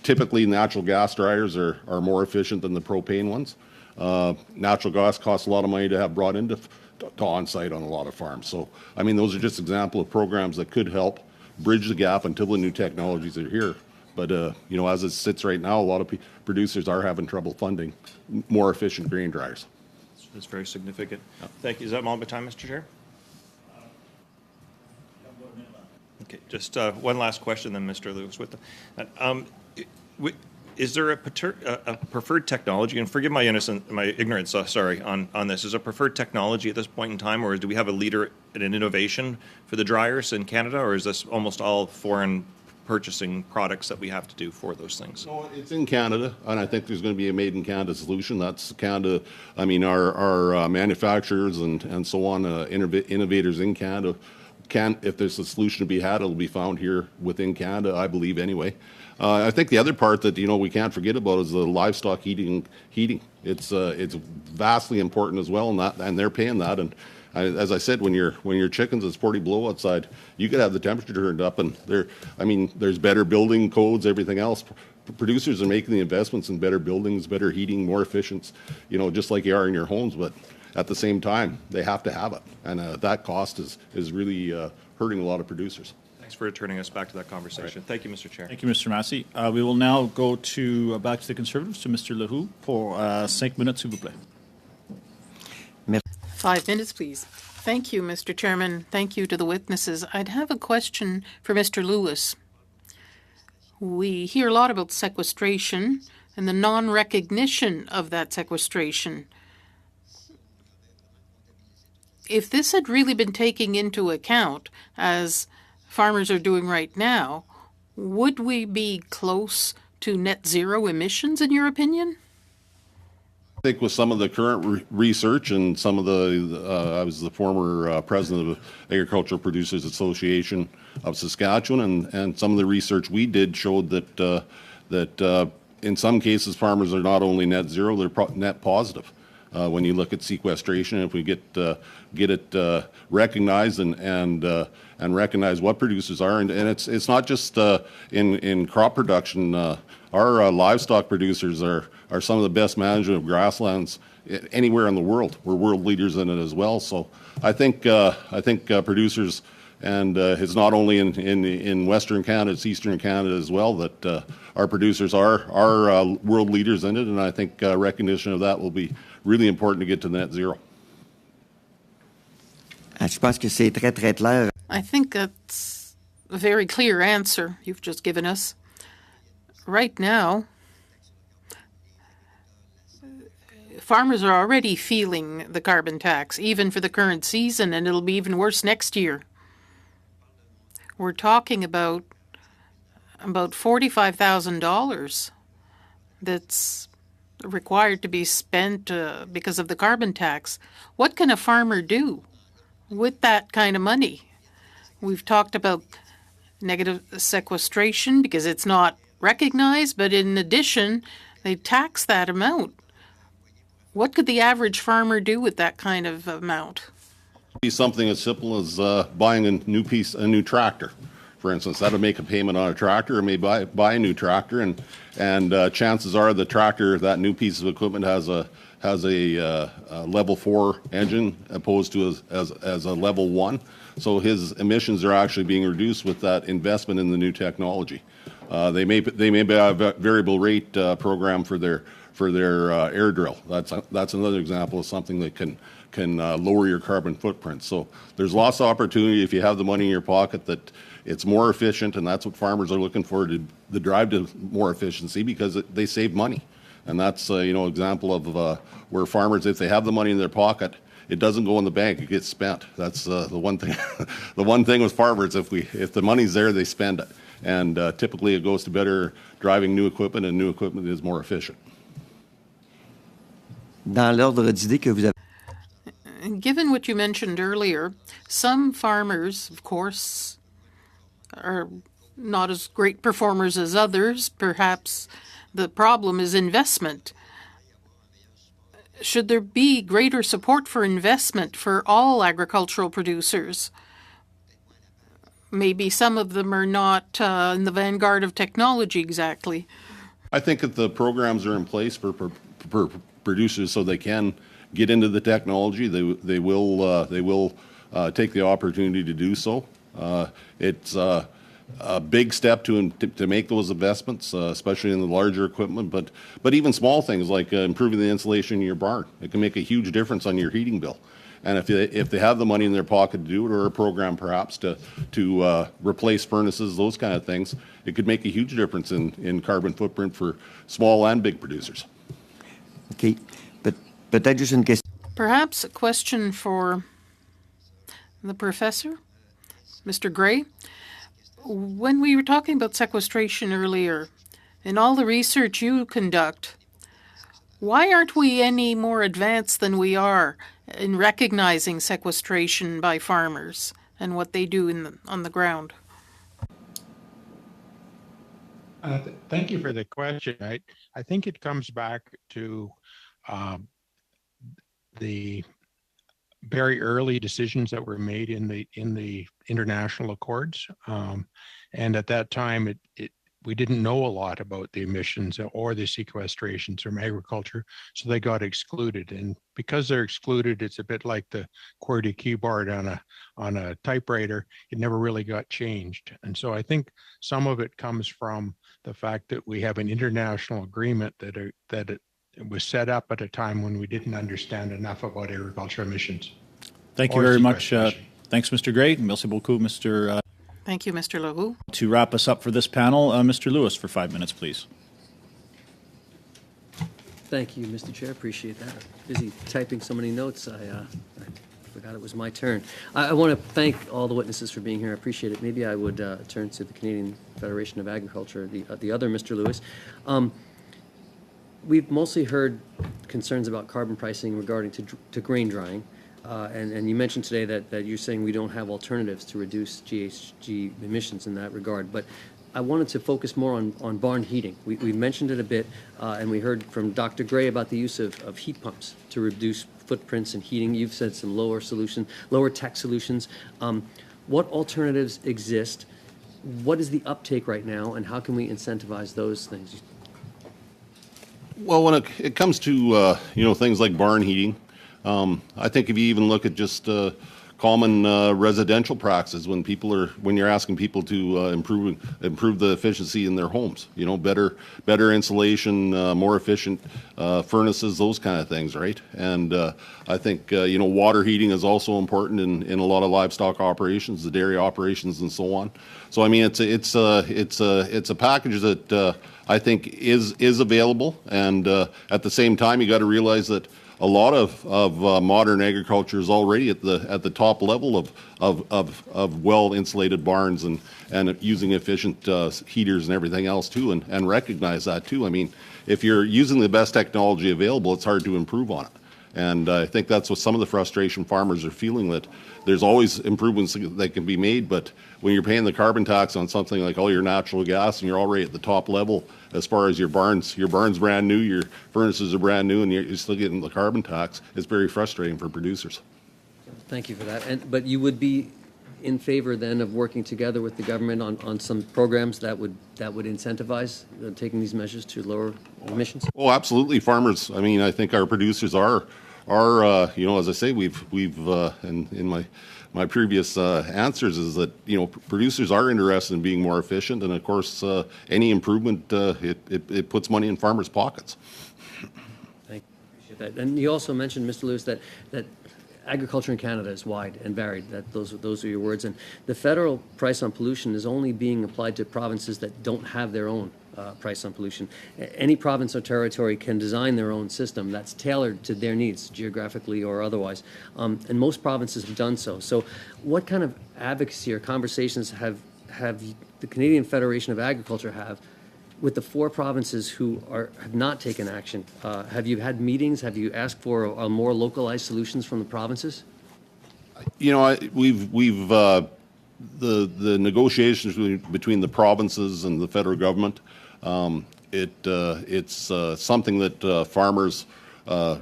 Typically, natural gas dryers are more efficient than the propane ones. Natural gas costs a lot of money to have brought into on-site on a lot of farms. So, I mean, those are just examples of programs that could help. bridge the gap until the new technologies are here. But, as it sits right now, a lot of producers are having trouble funding more efficient grain dryers. That's very significant. Thank you. Is that all my time, Mr. Chair? Okay, just one last question then, Mr. Lewis. Is there a preferred technology, and forgive my ignorance, on this, is a preferred technology at this point in time, or do we have a leader in an innovation for the dryers in Canada, or is this almost all foreign purchasing products that we have to do for those things? No, it's in Canada, and I think there's going to be a made in Canada solution. That's Canada. I mean, our manufacturers and so on, innovators in Canada if there's a solution to be had, it'll be found here within Canada, I believe anyway. I think the other part that we can't forget about is the livestock heating. It's vastly important as well, and they're paying that. And as I said, when your chickens, it's 40 below outside, you could have the temperature turned up, and there's better building codes, everything else. Producers are making the investments in better buildings, better heating, more efficient, just like you are in your homes, but at the same time, they have to have it, and that cost is really hurting a lot of producers. Thanks for turning us back to that conversation. Thank you, Mr. Chair. Thank you, Mr. Massey. We will now go back to the Conservatives, to Mr. Lehoux, for 5 minutes, s'il vous plaît. 5 minutes, please. Thank you, Mr. Chairman. Thank you to the witnesses. I'd have a question for Mr. Lewis. We hear a lot about sequestration and the non-recognition of that sequestration. If this had really been taken into account, as farmers are doing right now, would we be close to net zero emissions, in your opinion? I think with some of the current research and some of I was the former president of Agricultural Producers Association of Saskatchewan, and some of the research we did showed that in some cases farmers are not only net zero, they're net positive. When you look at sequestration, if we get it recognized and recognize what producers are, and it's not just in crop production. Our livestock producers are some of the best management of grasslands anywhere in the world. We're world leaders in it as well. So I think producers, and it's not only in Western Canada, it's Eastern Canada as well, that our producers are world leaders in it, and I think recognition of that will be really important to get to net zero. Je pense que c'est très, très clair. I think that's a very clear answer you've just given us. Right now, farmers are already feeling the carbon tax, even for the current season, and it'll be even worse next year. We're talking about $45,000 that's required to be spent because of the carbon tax. What can a farmer do with that kind of money? We've talked about negative sequestration because it's not recognized, but in addition, they tax that amount. What could the average farmer do with that kind of amount? Be something as simple as buying a new tractor. For instance, that would make a payment on a tractor, or maybe buy a new tractor, and chances are the tractor, that new piece of equipment, has a level 4 engine opposed to as a level 1. So his emissions are actually being reduced with that investment in the new technology. They may have a variable rate program for their air drill. That's another example of something that can lower your carbon footprint. So there's lots of opportunity if you have the money in your pocket that it's more efficient, and that's what farmers are looking for, the drive to more efficiency, because they save money. And that's example of where farmers, if they have the money in their pocket, it doesn't go in the bank; it gets spent. That's the one thing. The one thing with farmers, if the money's there, they spend it, and typically it goes to better driving new equipment, and new equipment is more efficient. Dans l'ordre d'idée que vous avez. Given what you mentioned earlier, some farmers, of course, are not as great performers as others. Perhaps the problem is investment. Should there be greater support for investment for all agricultural producers? Maybe some of them are not in the vanguard of technology exactly. I think that the programs are in place for producers so they can get into the technology. They will take the opportunity to do so. a big step to make those investments, especially in the larger equipment, but even small things like improving the insulation in your barn. It can make a huge difference on your heating bill. And if they have the money in their pocket to do it, or a program perhaps to replace furnaces, those kind of things, it could make a huge difference in carbon footprint for small and big producers. OK. Peut-être juste une question. Perhaps a question for the professor, Mr. Gray. When we were talking about sequestration earlier, in all the research you conduct, why aren't we any more advanced than we are in recognizing sequestration by farmers and what they do on the ground? Thank you for the question. I think it comes back to the very early decisions that were made in the international accords, and at that time we didn't know a lot about the emissions or the sequestrations from agriculture, so they got excluded. And because they're excluded, it's a bit like the QWERTY keyboard on a typewriter. It never really got changed. And so I think some of it comes from the fact that we have an international agreement that it was set up at a time when we didn't understand enough about agriculture emissions. Thank you very much. Thanks, Mr. Gray. Merci beaucoup, Mr. Thank you, Mr. Leroux. To wrap us up for this panel, Mr. Lewis for 5 minutes, please. Thank you, Mr. Chair. Appreciate that. Busy typing so many notes, I forgot it was my turn. I want to thank all the witnesses for being here. I appreciate it. Maybe I would turn to the Canadian Federation of Agriculture, the other Mr. Lewis. We've mostly heard concerns about carbon pricing regarding to grain drying. And you mentioned today that you're saying we don't have alternatives to reduce GHG emissions in that regard. But I wanted to focus more on barn heating. We mentioned it a bit, and we heard from Dr. Gray about the use of heat pumps to reduce footprints and heating. You've said some lower tech solutions. What alternatives exist? What is the uptake right now, and how can we incentivize those things? Well, when it comes to things like barn heating, I think if you even look at just common residential practices, when you're asking people to improve the efficiency in their homes, better insulation, more efficient furnaces, those kind of things, right? And I think water heating is also important in a lot of livestock operations, the dairy operations, and so on. So I mean, it's a package that I think is available, and at the same time, you got to realize that a lot of modern agriculture is already at the top level of well insulated barns and using efficient heaters and everything else too, and recognize that too. I mean, if you're using the best technology available, it's hard to improve on it. And I think that's what some of the frustration farmers are feeling, that there's always improvements that can be made, but when you're paying the carbon tax on something like all your natural gas and you're already at the top level as far as your barn's brand new, your furnaces are brand new, and you're still getting the carbon tax, it's very frustrating for producers. Thank you for that. But you would be in favor then of working together with the government on some programs that would incentivize taking these measures to lower emissions? Oh, absolutely. Farmers, I mean, I think our producers are as I say, we've in my previous answers is that, producers are interested in being more efficient, and of course, any improvement, it puts money in farmers' pockets. Thank you. Appreciate that. And you also mentioned, Mr. Lewis, that agriculture in Canada is wide and varied. Those are your words. And the federal price on pollution is only being applied to provinces that don't have their own price on pollution. Any province or territory can design their own system that's tailored to their needs, geographically or otherwise. And most provinces have done so. So what kind of advocacy or conversations have the Canadian Federation of Agriculture have with the 4 provinces who have not taken action? Have you had meetings? Have you asked for more localized solutions from the provinces? We've the negotiations between the provinces and the federal government. It's something that farmers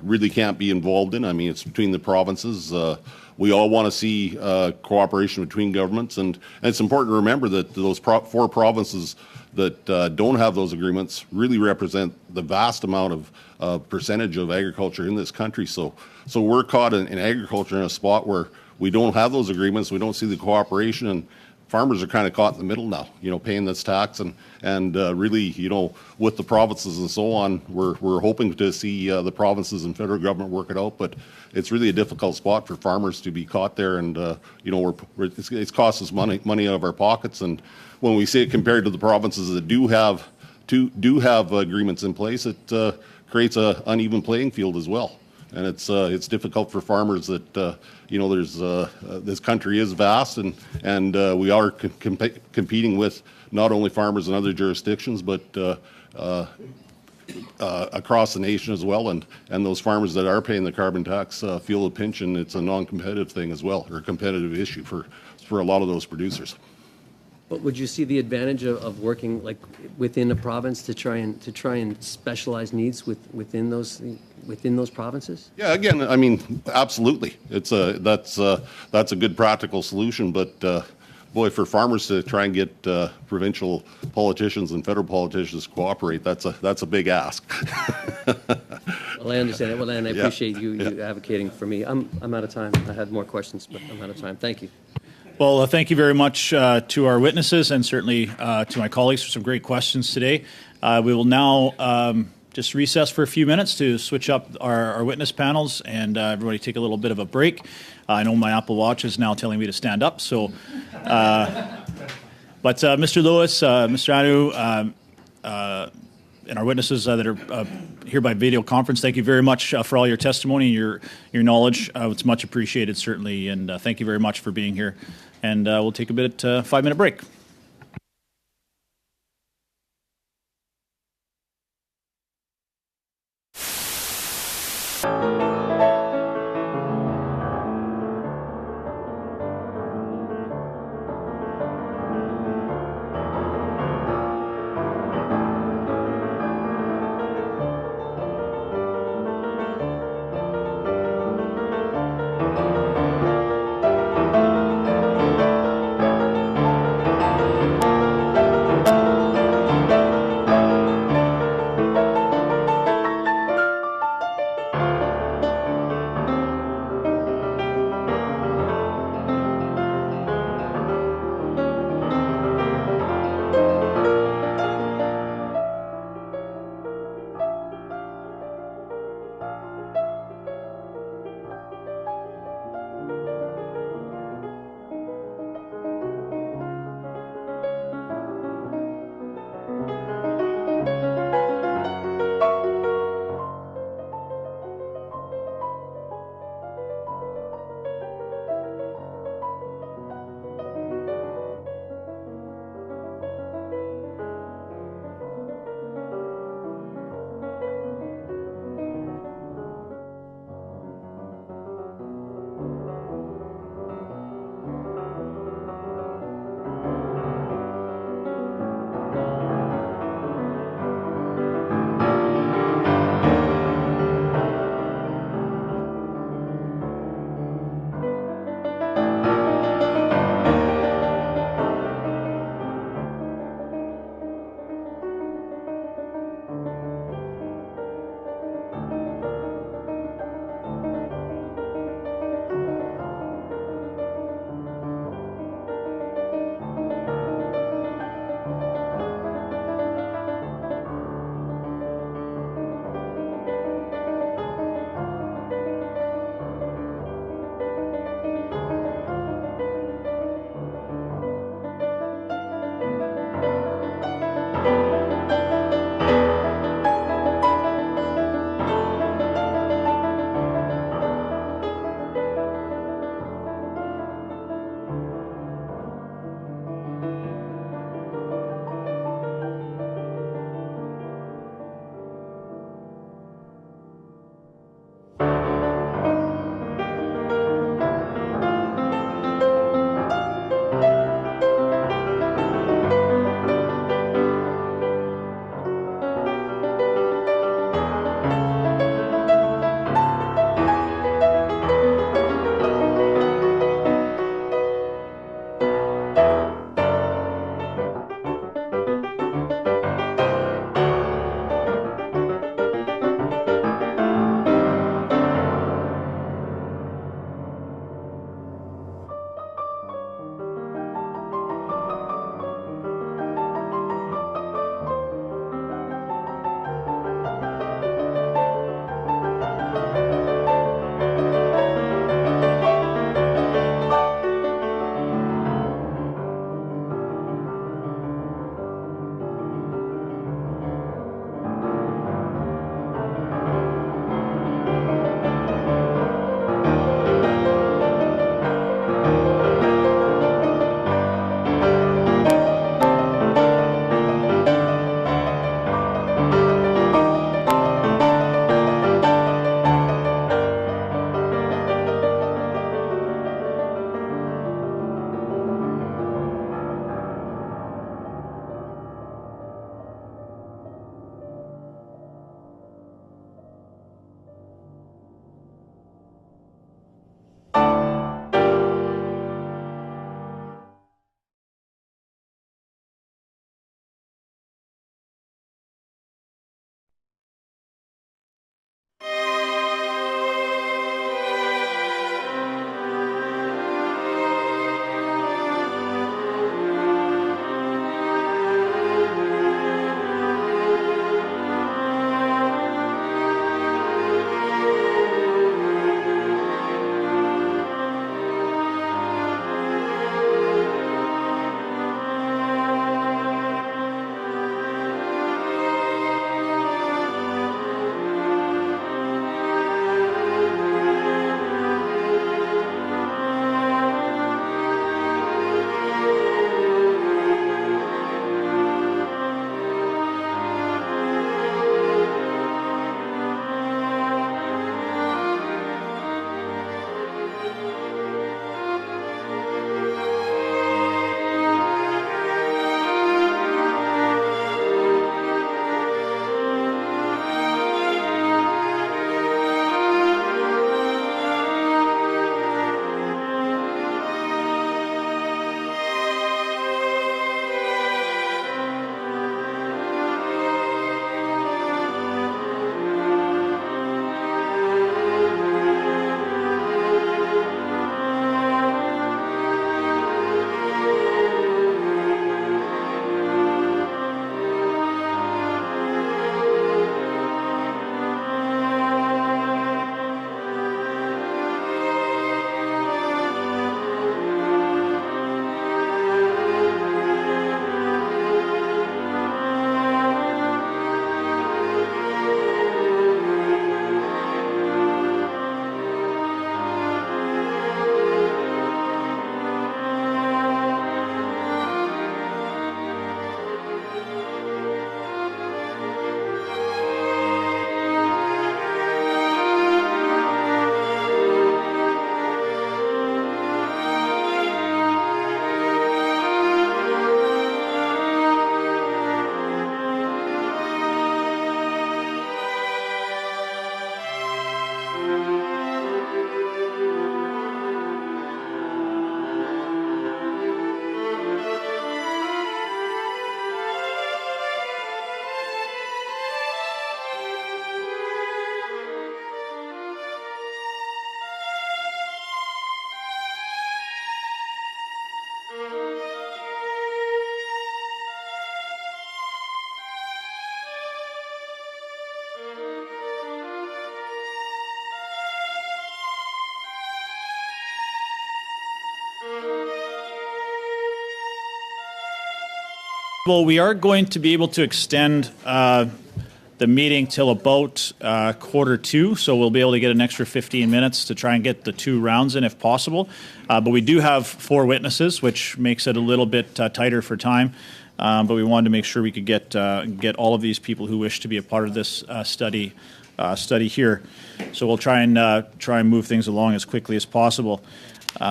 really can't be involved in. I mean, it's between the provinces. We all want to see cooperation between governments, and it's important to remember that those 4 provinces that don't have those agreements really represent the vast amount of percentage of agriculture in this country. So we're caught in agriculture in a spot where we don't have those agreements, we don't see the cooperation, and farmers are kind of caught in the middle now, paying this tax and really, with the provinces and so on, we're hoping to see the provinces and federal government work it out, but it's really a difficult spot for farmers to be caught there, and it's cost us money out of our pockets. And when we see it compared to the provinces that do have agreements in place, it creates an uneven playing field as well. And it's difficult for farmers that there's this country is vast, and we are competing with not only farmers in other jurisdictions, but across the nation as well. And those farmers that are paying the carbon tax feel the pinch, and it's a non-competitive thing as well, or a competitive issue for a lot of those producers. But would you see the advantage of working like within a province to try and specialize needs within those provinces? Yeah, again, I mean, absolutely. That's a good practical solution. But boy, for farmers to try and get provincial politicians and federal politicians to cooperate, that's a big ask. Well, I understand that. Well, and I appreciate you advocating for me. I'm out of time. I had more questions, but I'm out of time. Thank you. Well, thank you very much to our witnesses and certainly to my colleagues for some great questions today. We will now just recess for a few minutes to switch up our witness panels and everybody take a little bit of a break. I know my Apple Watch is now telling me to stand up, so. But Mr. Lewis, Mr. Anu, and our witnesses that are here by video conference, thank you very much for all your testimony and your knowledge. It's much appreciated, certainly, and thank you very much for being here. And we'll take a 5-minute break. Well, we are going to be able to extend the meeting till about 1:45, so we'll be able to get an extra 15 minutes to try and get the 2 rounds in if possible. But we do have 4 witnesses, which makes it a little bit tighter for time. But we wanted to make sure we could get all of these people who wish to be a part of this study here. So we'll try and move things along as quickly as possible.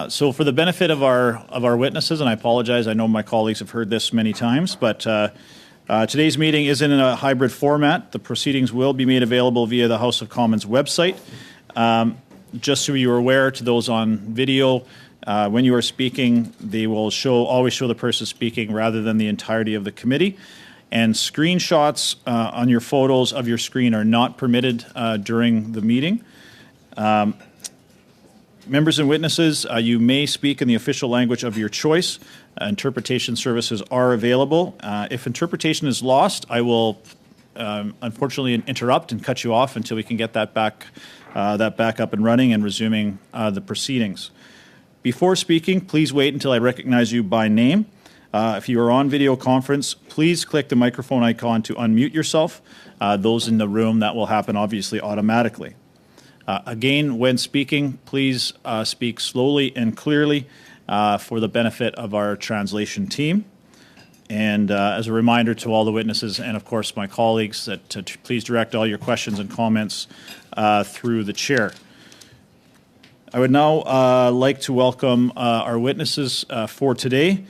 So for the benefit of our witnesses, and I apologize, I know my colleagues have heard this many times, but today's meeting is in a hybrid format. The proceedings will be made available via the House of Commons website. Just so you are aware, to those on video, when you are speaking, they will always show the person speaking rather than the entirety of the committee. And screenshots on your photos of your screen are not permitted during the meeting. Members and witnesses, you may speak in the official language of your choice. Interpretation services are available. If interpretation is lost, I will unfortunately interrupt and cut you off until we can get that back up and running and resuming the proceedings. Before speaking, please wait until I recognize you by name. If you are on video conference, please click the microphone icon to unmute yourself. Those in the room, that will happen obviously automatically. Again, when speaking, please speak slowly and clearly for the benefit of our translation team. And as a reminder to all the witnesses and, of course, my colleagues, that to please direct all your questions and comments through the chair. I would now like to welcome our witnesses for today.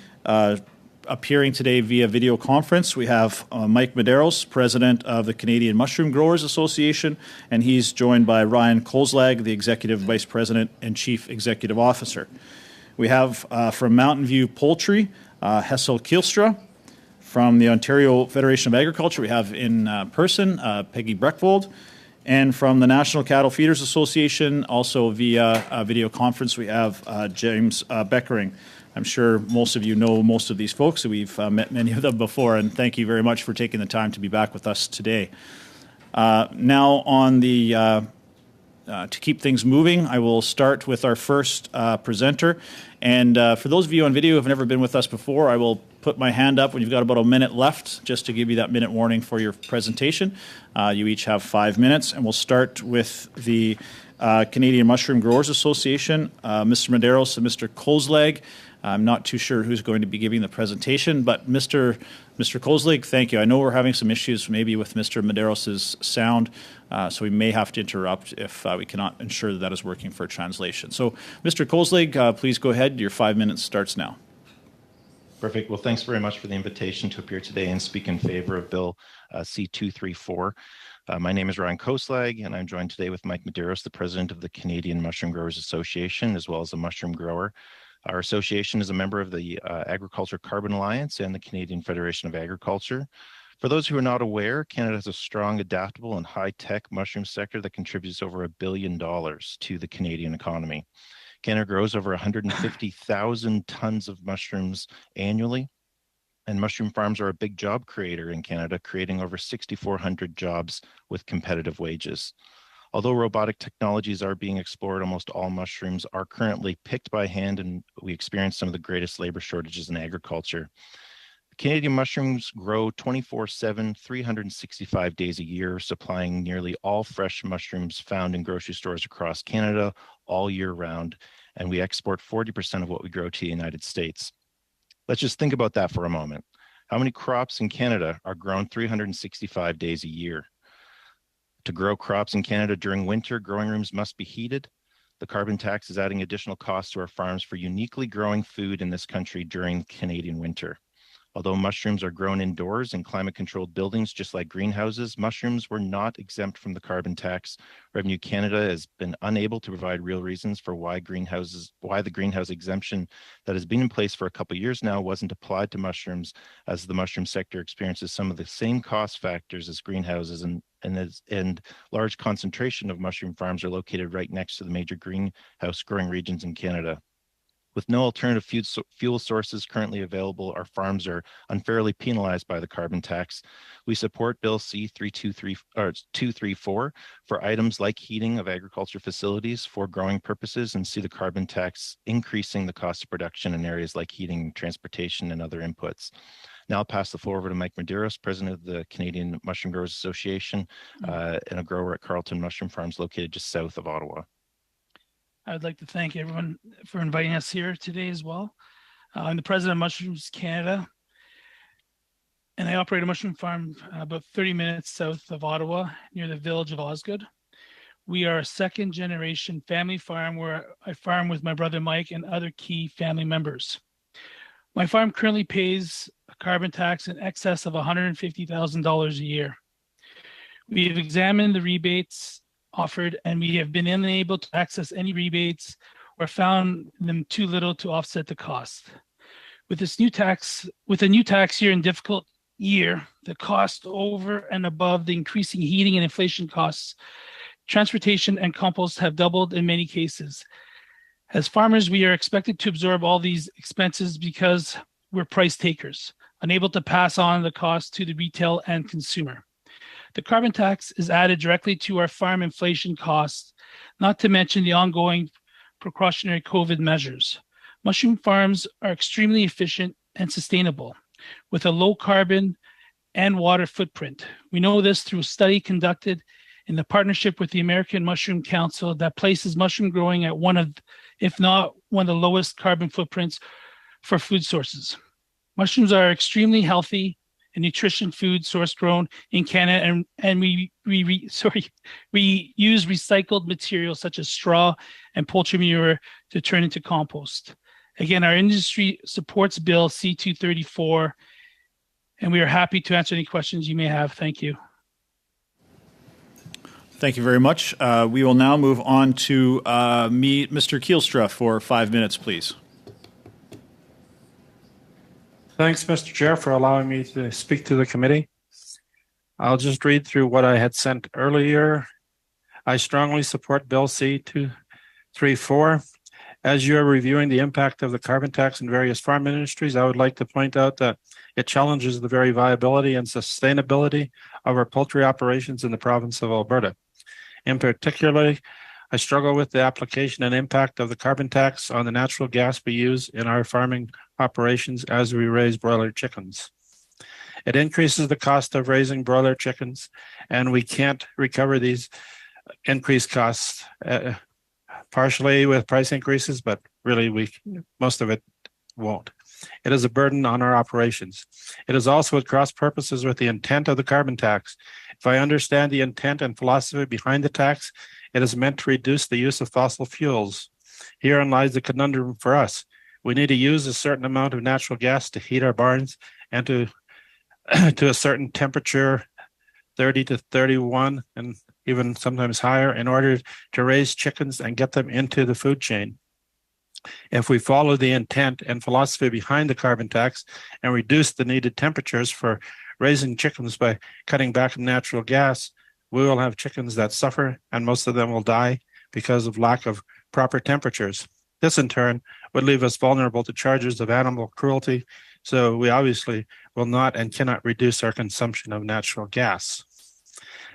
Appearing today via video conference, we have Mike Medeiros, President of the Canadian Mushroom Growers Association, and he's joined by Ryan Koslag, the Executive Vice President and Chief Executive Officer. We have from Mountain View Poultry, Hessel Kielstra. From the Ontario Federation of Agriculture, we have in person Peggy Breckvold. And from the National Cattle Feeders Association, also via video conference, we have James Beckering. I'm sure most of you know most of these folks. We've met many of them before, and thank you very much for taking the time to be back with us today. Now on the to keep things moving, I will start with our first presenter. And for those of you on video who have never been with us before, I will put my hand up when you've got about a minute left, just to give you that minute warning for your presentation. You each have 5 minutes, and we'll start with the Canadian Mushroom Growers Association, Mr. Medeiros and Mr. Koslag. I'm not too sure who's going to be giving the presentation, but Mr. Koslag, thank you. I know we're having some issues maybe with Mr. Medeiros' sound, so we may have to interrupt if we cannot ensure that is working for translation. So, Mr. Koslag, please go ahead. Your 5 minutes starts now. Perfect. Well, thanks very much for the invitation to appear today and speak in favor of Bill C-234. My name is Ryan Koslag, and I'm joined today with Mike Medeiros, the President of the Canadian Mushroom Growers Association, as well as a mushroom grower. Our association is a member of the Agriculture Carbon Alliance and the Canadian Federation of Agriculture. For those who are not aware, Canada has a strong, adaptable, and high-tech mushroom sector that contributes over $1 billion to the Canadian economy. Canada grows over 150,000 tons of mushrooms annually, and mushroom farms are a big job creator in Canada, creating over 6,400 jobs with competitive wages. Although robotic technologies are being explored, almost all mushrooms are currently picked by hand, and we experience some of the greatest labor shortages in agriculture. Canadian mushrooms grow 24/7, 365 days a year, supplying nearly all fresh mushrooms found in grocery stores across Canada all year round, and we export 40% of what we grow to the United States. Let's just think about that for a moment. How many crops in Canada are grown 365 days a year? To grow crops in Canada during winter, growing rooms must be heated. The carbon tax is adding additional costs to our farms for uniquely growing food in this country during Canadian winter. Although mushrooms are grown indoors in climate-controlled buildings, just like greenhouses, mushrooms were not exempt from the carbon tax. Revenue Canada has been unable to provide real reasons for why the greenhouse exemption that has been in place for a couple of years now wasn't applied to mushrooms, as the mushroom sector experiences some of the same cost factors as greenhouses, and large concentration of mushroom farms are located right next to the major greenhouse growing regions in Canada. With no alternative fuel sources currently available, our farms are unfairly penalized by the carbon tax. We support Bill C-234 for items like heating of agriculture facilities for growing purposes, and see the carbon tax increasing the cost of production in areas like heating, transportation, and other inputs. Now I'll pass the floor over to Mike Medeiros, President of the Canadian Mushroom Growers Association, and a grower at Carlton Mushroom Farms located just south of Ottawa. I would like to thank everyone for inviting us here today as well. I'm the president of Mushrooms Canada, and I operate a mushroom farm about 30 minutes south of Ottawa near the village of Osgood. We are a second generation family farm where I farm with my brother Mike and other key family members. My farm currently pays a carbon tax in excess of $150,000 a year. We have examined the rebates offered, and we have been unable to access any rebates or found them too little to offset the cost. With a new tax year and difficult year, the cost over and above the increasing heating and inflation costs, transportation and compost have doubled in many cases. As farmers, we are expected to absorb all these expenses because we're price takers, unable to pass on the cost to the retail and consumer. The carbon tax is added directly to our farm inflation costs, not to mention the ongoing precautionary COVID measures. Mushroom farms are extremely efficient and sustainable, with a low carbon and water footprint. We know this through a study conducted in the partnership with the American Mushroom Council that places mushroom growing at one of, if not one of the lowest carbon footprints for food sources. Mushrooms are extremely healthy and nutrition food source grown in Canada, and we use recycled materials such as straw and poultry manure to turn into compost. Again, our industry supports Bill C-234, and we are happy to answer any questions you may have. Thank you. Thank you very much. We will now move on to meet Mr. Kielstra for 5 minutes, please. Thanks, Mr. Chair, for allowing me to speak to the committee. I'll just read through what I had sent earlier. I strongly support Bill C-234. As you are reviewing the impact of the carbon tax in various farm industries, I would like to point out that it challenges the very viability and sustainability of our poultry operations in the province of Alberta. In particular, I struggle with the application and impact of the carbon tax on the natural gas we use in our farming operations as we raise broiler chickens. It increases the cost of raising broiler chickens, and we can't recover these increased costs partially with price increases, but really most of it won't. It is a burden on our operations. It is also at cross purposes with the intent of the carbon tax. If I understand the intent and philosophy behind the tax, it is meant to reduce the use of fossil fuels. Herein lies the conundrum for us. We need to use a certain amount of natural gas to heat our barns and to a certain temperature, 30 to 31, and even sometimes higher, in order to raise chickens and get them into the food chain. If we follow the intent and philosophy behind the carbon tax and reduce the needed temperatures for raising chickens by cutting back on natural gas, we will have chickens that suffer, and most of them will die because of lack of proper temperatures. This, in turn, would leave us vulnerable to charges of animal cruelty, so we obviously will not and cannot reduce our consumption of natural gas.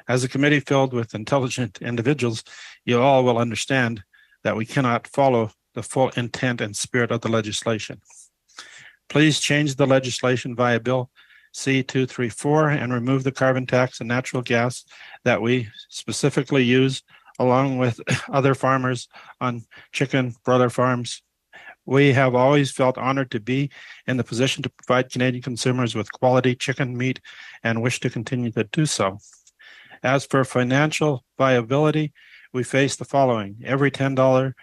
As a committee filled with intelligent individuals, you all will understand that we cannot follow the full intent and spirit of the legislation. Please change the legislation via Bill C-234 and remove the carbon tax on natural gas that we specifically use along with other farmers on chicken broiler farms. We have always felt honored to be in the position to provide Canadian consumers with quality chicken meat and wish to continue to do so. As for financial viability, we face the following. Every $10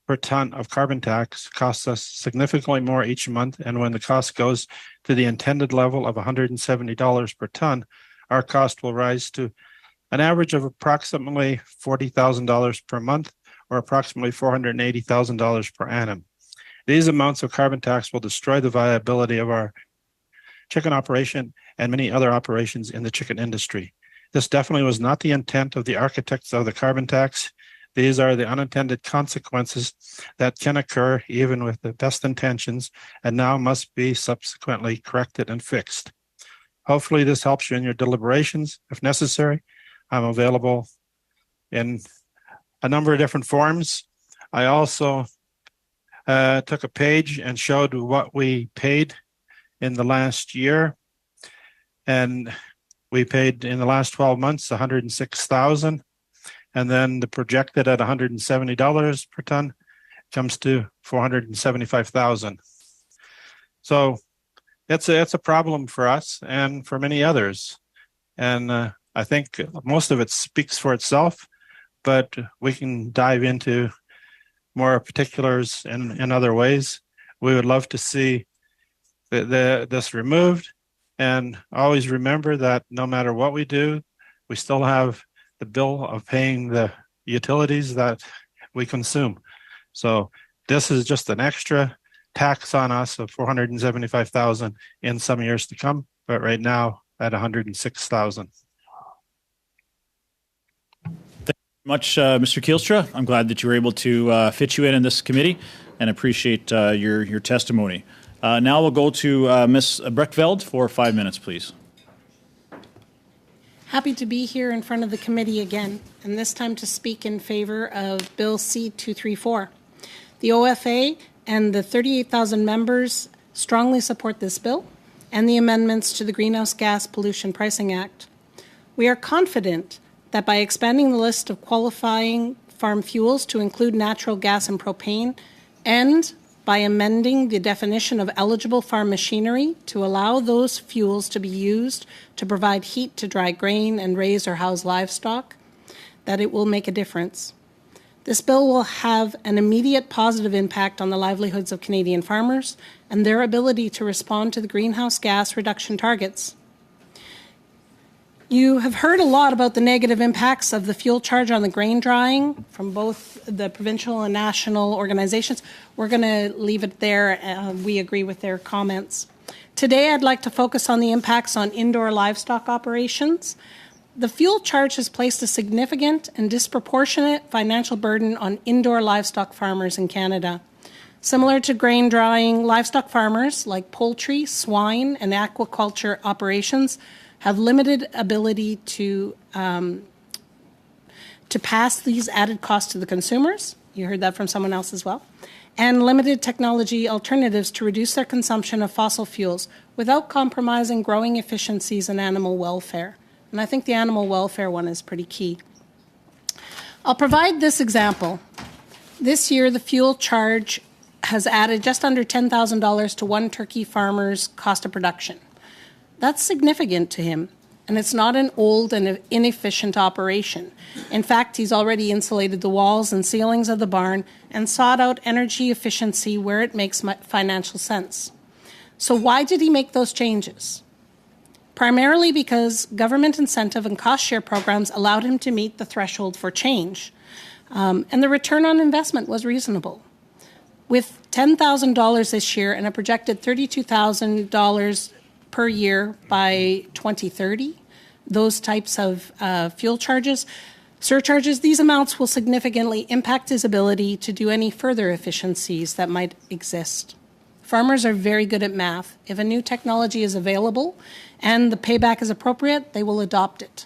per ton of carbon tax costs us significantly more each month, and when the cost goes to the intended level of $170 per ton, our cost will rise to an average of approximately $40,000 per month, or approximately $480,000 per annum. These amounts of carbon tax will destroy the viability of our chicken operation and many other operations in the chicken industry. This definitely was not the intent of the architects of the carbon tax. These are the unintended consequences that can occur even with the best intentions and now must be subsequently corrected and fixed. Hopefully this helps you in your deliberations. If necessary, I'm available in a number of different forms. I also took a page and showed what we paid in the last year. And we paid in the last 12 months $106,000. And then the projected at $170 per ton comes to $475,000. So it's a problem for us and for many others. And I think most of it speaks for itself, but we can dive into more particulars in other ways. We would love to see this removed, and always remember that no matter what we do, we still have the bill of paying the utilities that we consume. So this is just an extra tax on us of $475,000 in some years to come, but right now at $106,000. Much, Mr. Kielstra. I'm glad that you were able to fit you in this committee, and appreciate your testimony. Now we'll go to Ms. Breckveld for 5 minutes, please. Happy to be here in front of the committee again, and this time to speak in favor of Bill C-234. The OFA and the 38,000 members strongly support this bill and the amendments to the Greenhouse Gas Pollution Pricing Act. We are confident that by expanding the list of qualifying farm fuels to include natural gas and propane, and by amending the definition of eligible farm machinery to allow those fuels to be used to provide heat to dry grain and raise or house livestock, that it will make a difference. This bill will have an immediate positive impact on the livelihoods of Canadian farmers and their ability to respond to the greenhouse gas reduction targets. You have heard a lot about the negative impacts of the fuel charge on the grain drying from both the provincial and national organizations. We're going to leave it there. We agree with their comments. Today, I'd like to focus on the impacts on indoor livestock operations. The fuel charge has placed a significant and disproportionate financial burden on indoor livestock farmers in Canada. Similar to grain drying, livestock farmers like poultry, swine, and aquaculture operations have limited ability to pass these added costs to the consumers. You heard that from someone else as well. And limited technology alternatives to reduce their consumption of fossil fuels without compromising growing efficiencies and animal welfare. And I think the animal welfare one is pretty key. I'll provide this example. This year, the fuel charge has added just under $10,000 to one turkey farmer's cost of production. That's significant to him, and it's not an old and inefficient operation. In fact, he's already insulated the walls and ceilings of the barn and sought out energy efficiency where it makes financial sense. So why did he make those changes? Primarily because government incentive and cost share programs allowed him to meet the threshold for change, and the return on investment was reasonable. With $10,000 this year and a projected $32,000 per year by 2030, those types of fuel charges, surcharges, these amounts will significantly impact his ability to do any further efficiencies that might exist. Farmers are very good at math. If a new technology is available and the payback is appropriate, they will adopt it.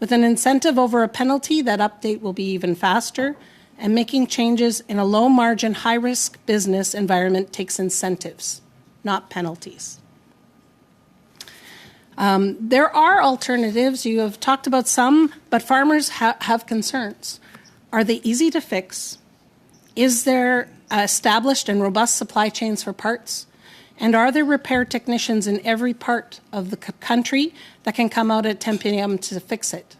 With an incentive over a penalty, that update will be even faster, and making changes in a low-margin, high-risk business environment takes incentives, not penalties. There are alternatives. You have talked about some, but farmers have concerns. Are they easy to fix? Is there established and robust supply chains for parts? And are there repair technicians in every part of the country that can come out at 10 p.m. to fix it?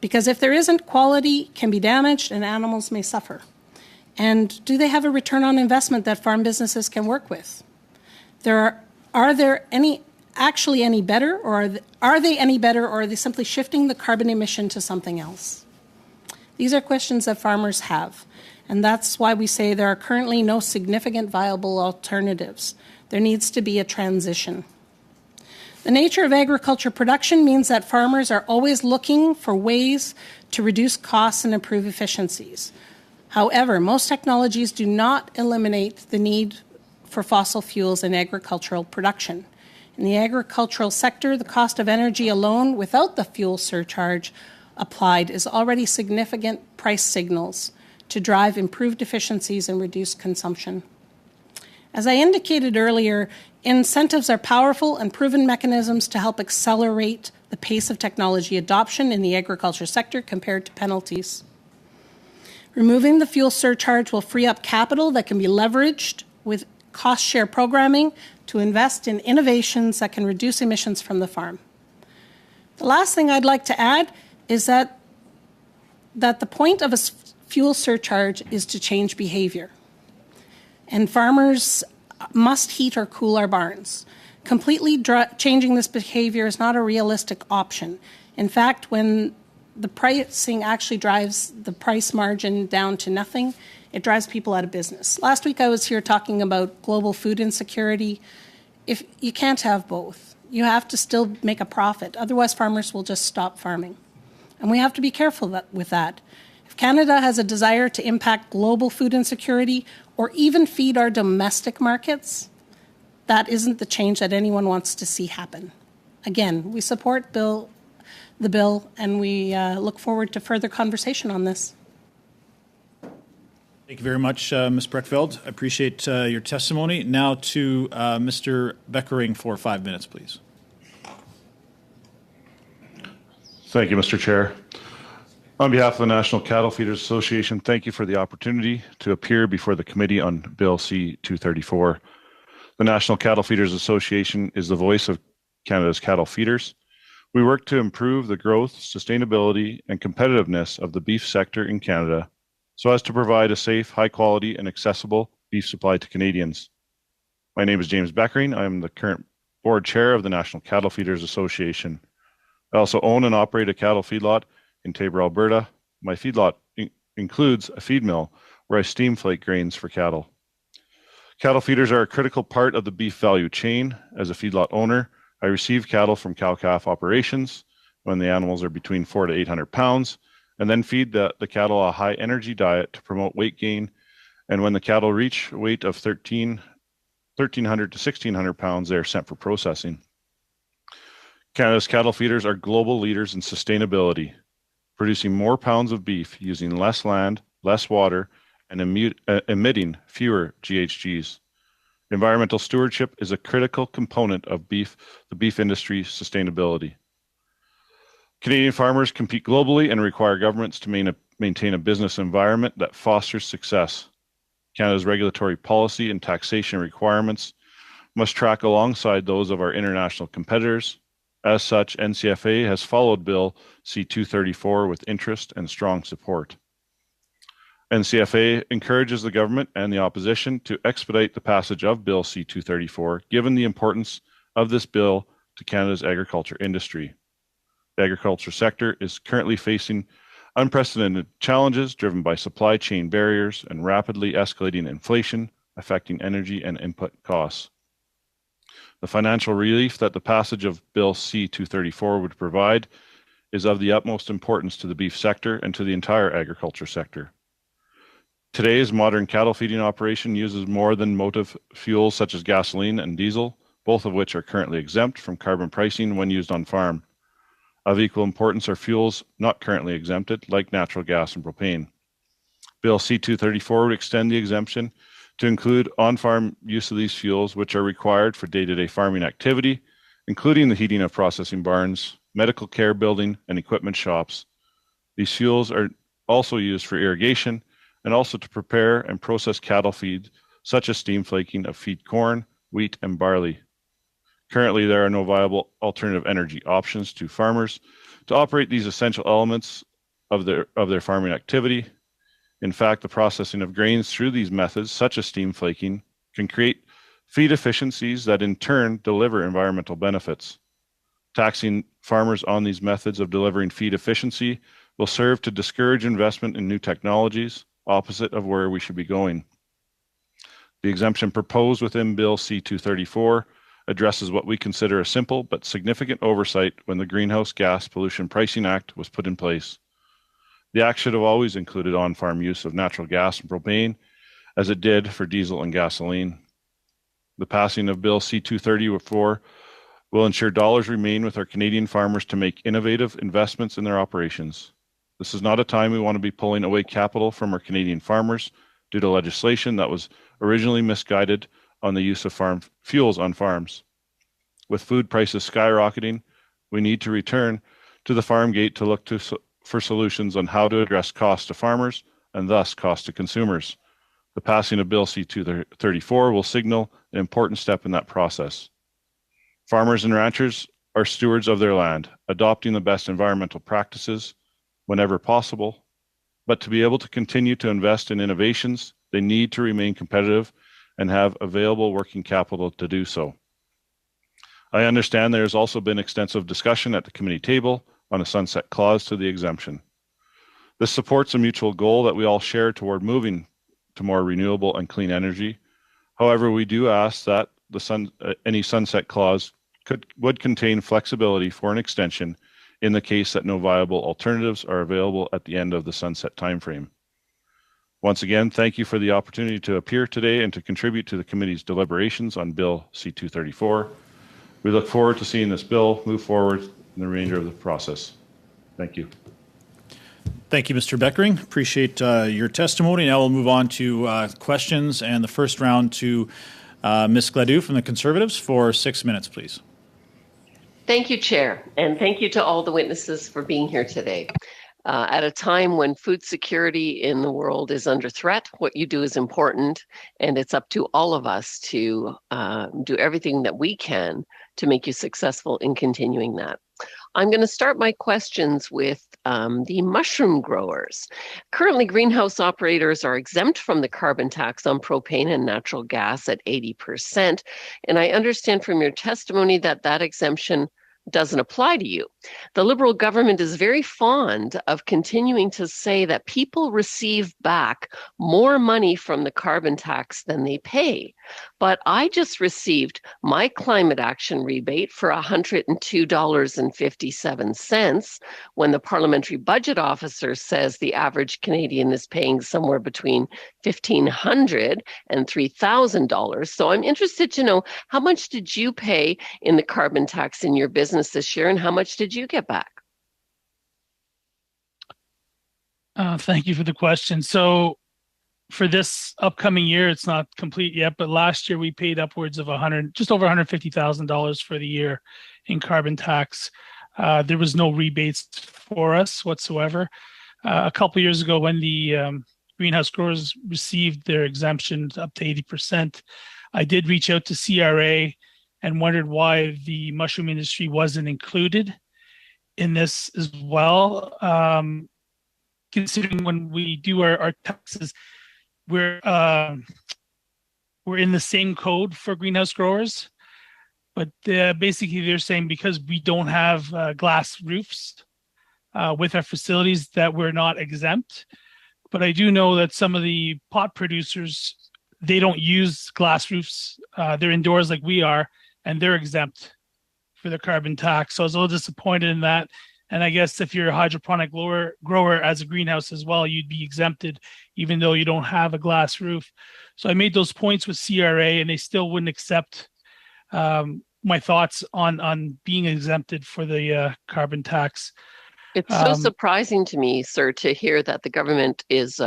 Because if there isn't, quality can be damaged and animals may suffer. And do they have a return on investment that farm businesses can work with? Are there any actually any better, or are they any better, or are they simply shifting the carbon emission to something else? These are questions that farmers have, and that's why we say there are currently no significant viable alternatives. There needs to be a transition. The nature of agriculture production means that farmers are always looking for ways to reduce costs and improve efficiencies. However, most technologies do not eliminate the need for fossil fuels in agricultural production. In the agricultural sector, the cost of energy alone without the fuel surcharge applied is already significant price signals to drive improved efficiencies and reduce consumption. As I indicated earlier, incentives are powerful and proven mechanisms to help accelerate the pace of technology adoption in the agriculture sector compared to penalties. Removing the fuel surcharge will free up capital that can be leveraged with cost share programming to invest in innovations that can reduce emissions from the farm. The last thing I'd like to add is that the point of a fuel surcharge is to change behavior. And farmers must heat or cool our barns. Completely changing this behavior is not a realistic option. In fact, when the pricing actually drives the price margin down to nothing, it drives people out of business. Last week I was here talking about global food insecurity. If you can't have both, you have to still make a profit. Otherwise, farmers will just stop farming. And we have to be careful with that. If Canada has a desire to impact global food insecurity or even feed our domestic markets, that isn't the change that anyone wants to see happen. Again, we support the bill, and we look forward to further conversation on this. Thank you very much, Ms. Breckfeld. I appreciate your testimony. Now to Mr. Beckering for 5 minutes, please. Thank you, Mr. Chair. On behalf of the National Cattle Feeders Association, thank you for the opportunity to appear before the committee on Bill C-234. The National Cattle Feeders Association is the voice of Canada's cattle feeders. We work to improve the growth, sustainability, and competitiveness of the beef sector in Canada so as to provide a safe, high-quality, and accessible beef supply to Canadians. My name is James Beckering. I am the current board chair of the National Cattle Feeders Association. I also own and operate a cattle feedlot in Taber, Alberta. My feedlot includes a feed mill where I steam flake grains for cattle. Cattle feeders are a critical part of the beef value chain. As a feedlot owner, I receive cattle from cow-calf operations when the animals are between 400 to 800 pounds, and then feed the cattle a high-energy diet to promote weight gain. And when the cattle reach a weight of 1,300 to 1,600 pounds, they are sent for processing. Canada's cattle feeders are global leaders in sustainability, producing more pounds of beef using less land, less water, and emitting fewer GHGs. Environmental stewardship is a critical component of the beef industry's sustainability. Canadian farmers compete globally and require governments to maintain a business environment that fosters success. Canada's regulatory policy and taxation requirements must track alongside those of our international competitors. As such, NCFA has followed Bill C-234 with interest and strong support. NCFA encourages the government and the opposition to expedite the passage of Bill C-234, given the importance of this bill to Canada's agriculture industry. The agriculture sector is currently facing unprecedented challenges driven by supply chain barriers and rapidly escalating inflation affecting energy and input costs. The financial relief that the passage of Bill C-234 would provide is of the utmost importance to the beef sector and to the entire agriculture sector. Today's modern cattle feeding operation uses more than motive fuels such as gasoline and diesel, both of which are currently exempt from carbon pricing when used on farm. Of equal importance are fuels not currently exempted, like natural gas and propane. Bill C-234 would extend the exemption to include on-farm use of these fuels, which are required for day-to-day farming activity, including the heating of processing barns, medical care building, and equipment shops. These fuels are also used for irrigation and also to prepare and process cattle feed, such as steam flaking of feed corn, wheat, and barley. Currently, there are no viable alternative energy options to farmers to operate these essential elements of their farming activity. In fact, the processing of grains through these methods, such as steam flaking, can create feed efficiencies that in turn deliver environmental benefits. Taxing farmers on these methods of delivering feed efficiency will serve to discourage investment in new technologies, opposite of where we should be going. The exemption proposed within Bill C-234 addresses what we consider a simple but significant oversight when the Greenhouse Gas Pollution Pricing Act was put in place. The act should have always included on-farm use of natural gas and propane, as it did for diesel and gasoline. The passing of Bill C-234 will ensure dollars remain with our Canadian farmers to make innovative investments in their operations. This is not a time we want to be pulling away capital from our Canadian farmers due to legislation that was originally misguided on the use of farm fuels on farms. With food prices skyrocketing, we need to return to the farm gate to look for solutions on how to address cost to farmers and thus cost to consumers. The passing of Bill C-234 will signal an important step in that process. Farmers and ranchers are stewards of their land, adopting the best environmental practices whenever possible. But to be able to continue to invest in innovations, they need to remain competitive and have available working capital to do so. I understand there has also been extensive discussion at the committee table on a sunset clause to the exemption. This supports a mutual goal that we all share toward moving to more renewable and clean energy. However, we do ask that any sunset clause would contain flexibility for an extension in the case that no viable alternatives are available at the end of the sunset timeframe. Once again, thank you for the opportunity to appear today and to contribute to the committee's deliberations on Bill C-234. We look forward to seeing this bill move forward in the remainder of the process. Thank you. Thank you, Mr. Beckering. Appreciate your testimony. Now we'll move on to questions, and the first round to Ms. Gladue from the Conservatives for 6 minutes, please. Thank you, Chair, and thank you to all the witnesses for being here today. At a time when food security in the world is under threat, what you do is important, and it's up to all of us to do everything that we can to make you successful in continuing that. I'm going to start my questions with the mushroom growers. Currently, greenhouse operators are exempt from the carbon tax on propane and natural gas at 80%, and I understand from your testimony that that exemption doesn't apply to you. The Liberal government is very fond of continuing to say that people receive back more money from the carbon tax than they pay. But I just received my climate action rebate for $102.57 when the parliamentary budget officer says the average Canadian is paying somewhere between $1,500 and $3,000. So I'm interested to know, how much did you pay in the carbon tax in your business this year, and how much did you get back? Thank you for the question. So for this upcoming year, it's not complete yet, but last year we paid upwards of just over $150,000 for the year in carbon tax. There was no rebates for us whatsoever. A couple years ago, when the greenhouse growers received their exemptions up to 80%, I did reach out to CRA and wondered why the mushroom industry wasn't included in this as well. Considering when we do our taxes, we're in the same code for greenhouse growers, but basically they're saying because we don't have glass roofs with our facilities that we're not exempt. But I do know that some of the pot producers, they don't use glass roofs. They're indoors like we are, and they're exempt for the carbon tax. So I was a little disappointed in that. And I guess if you're a hydroponic grower as a greenhouse as well, you'd be exempted even though you don't have a glass roof. So I made those points with CRA, and they still wouldn't accept my thoughts on being exempted for the carbon tax. It's so surprising to me, sir, to hear that the government is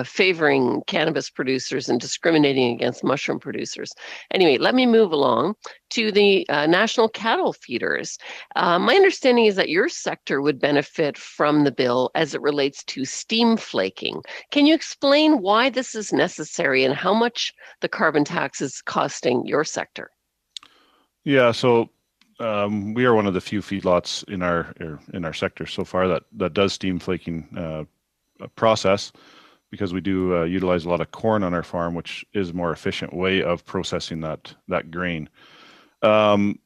favoring cannabis producers and discriminating against mushroom producers. Anyway, let me move along to the national cattle feeders. My understanding is that your sector would benefit from the bill as it relates to steam flaking. Can you explain why this is necessary and how much the carbon tax is costing your sector? Yeah, so we are one of the few feedlots in our sector so far that does steam flaking process, because we do utilize a lot of corn on our farm, which is a more efficient way of processing that grain. There's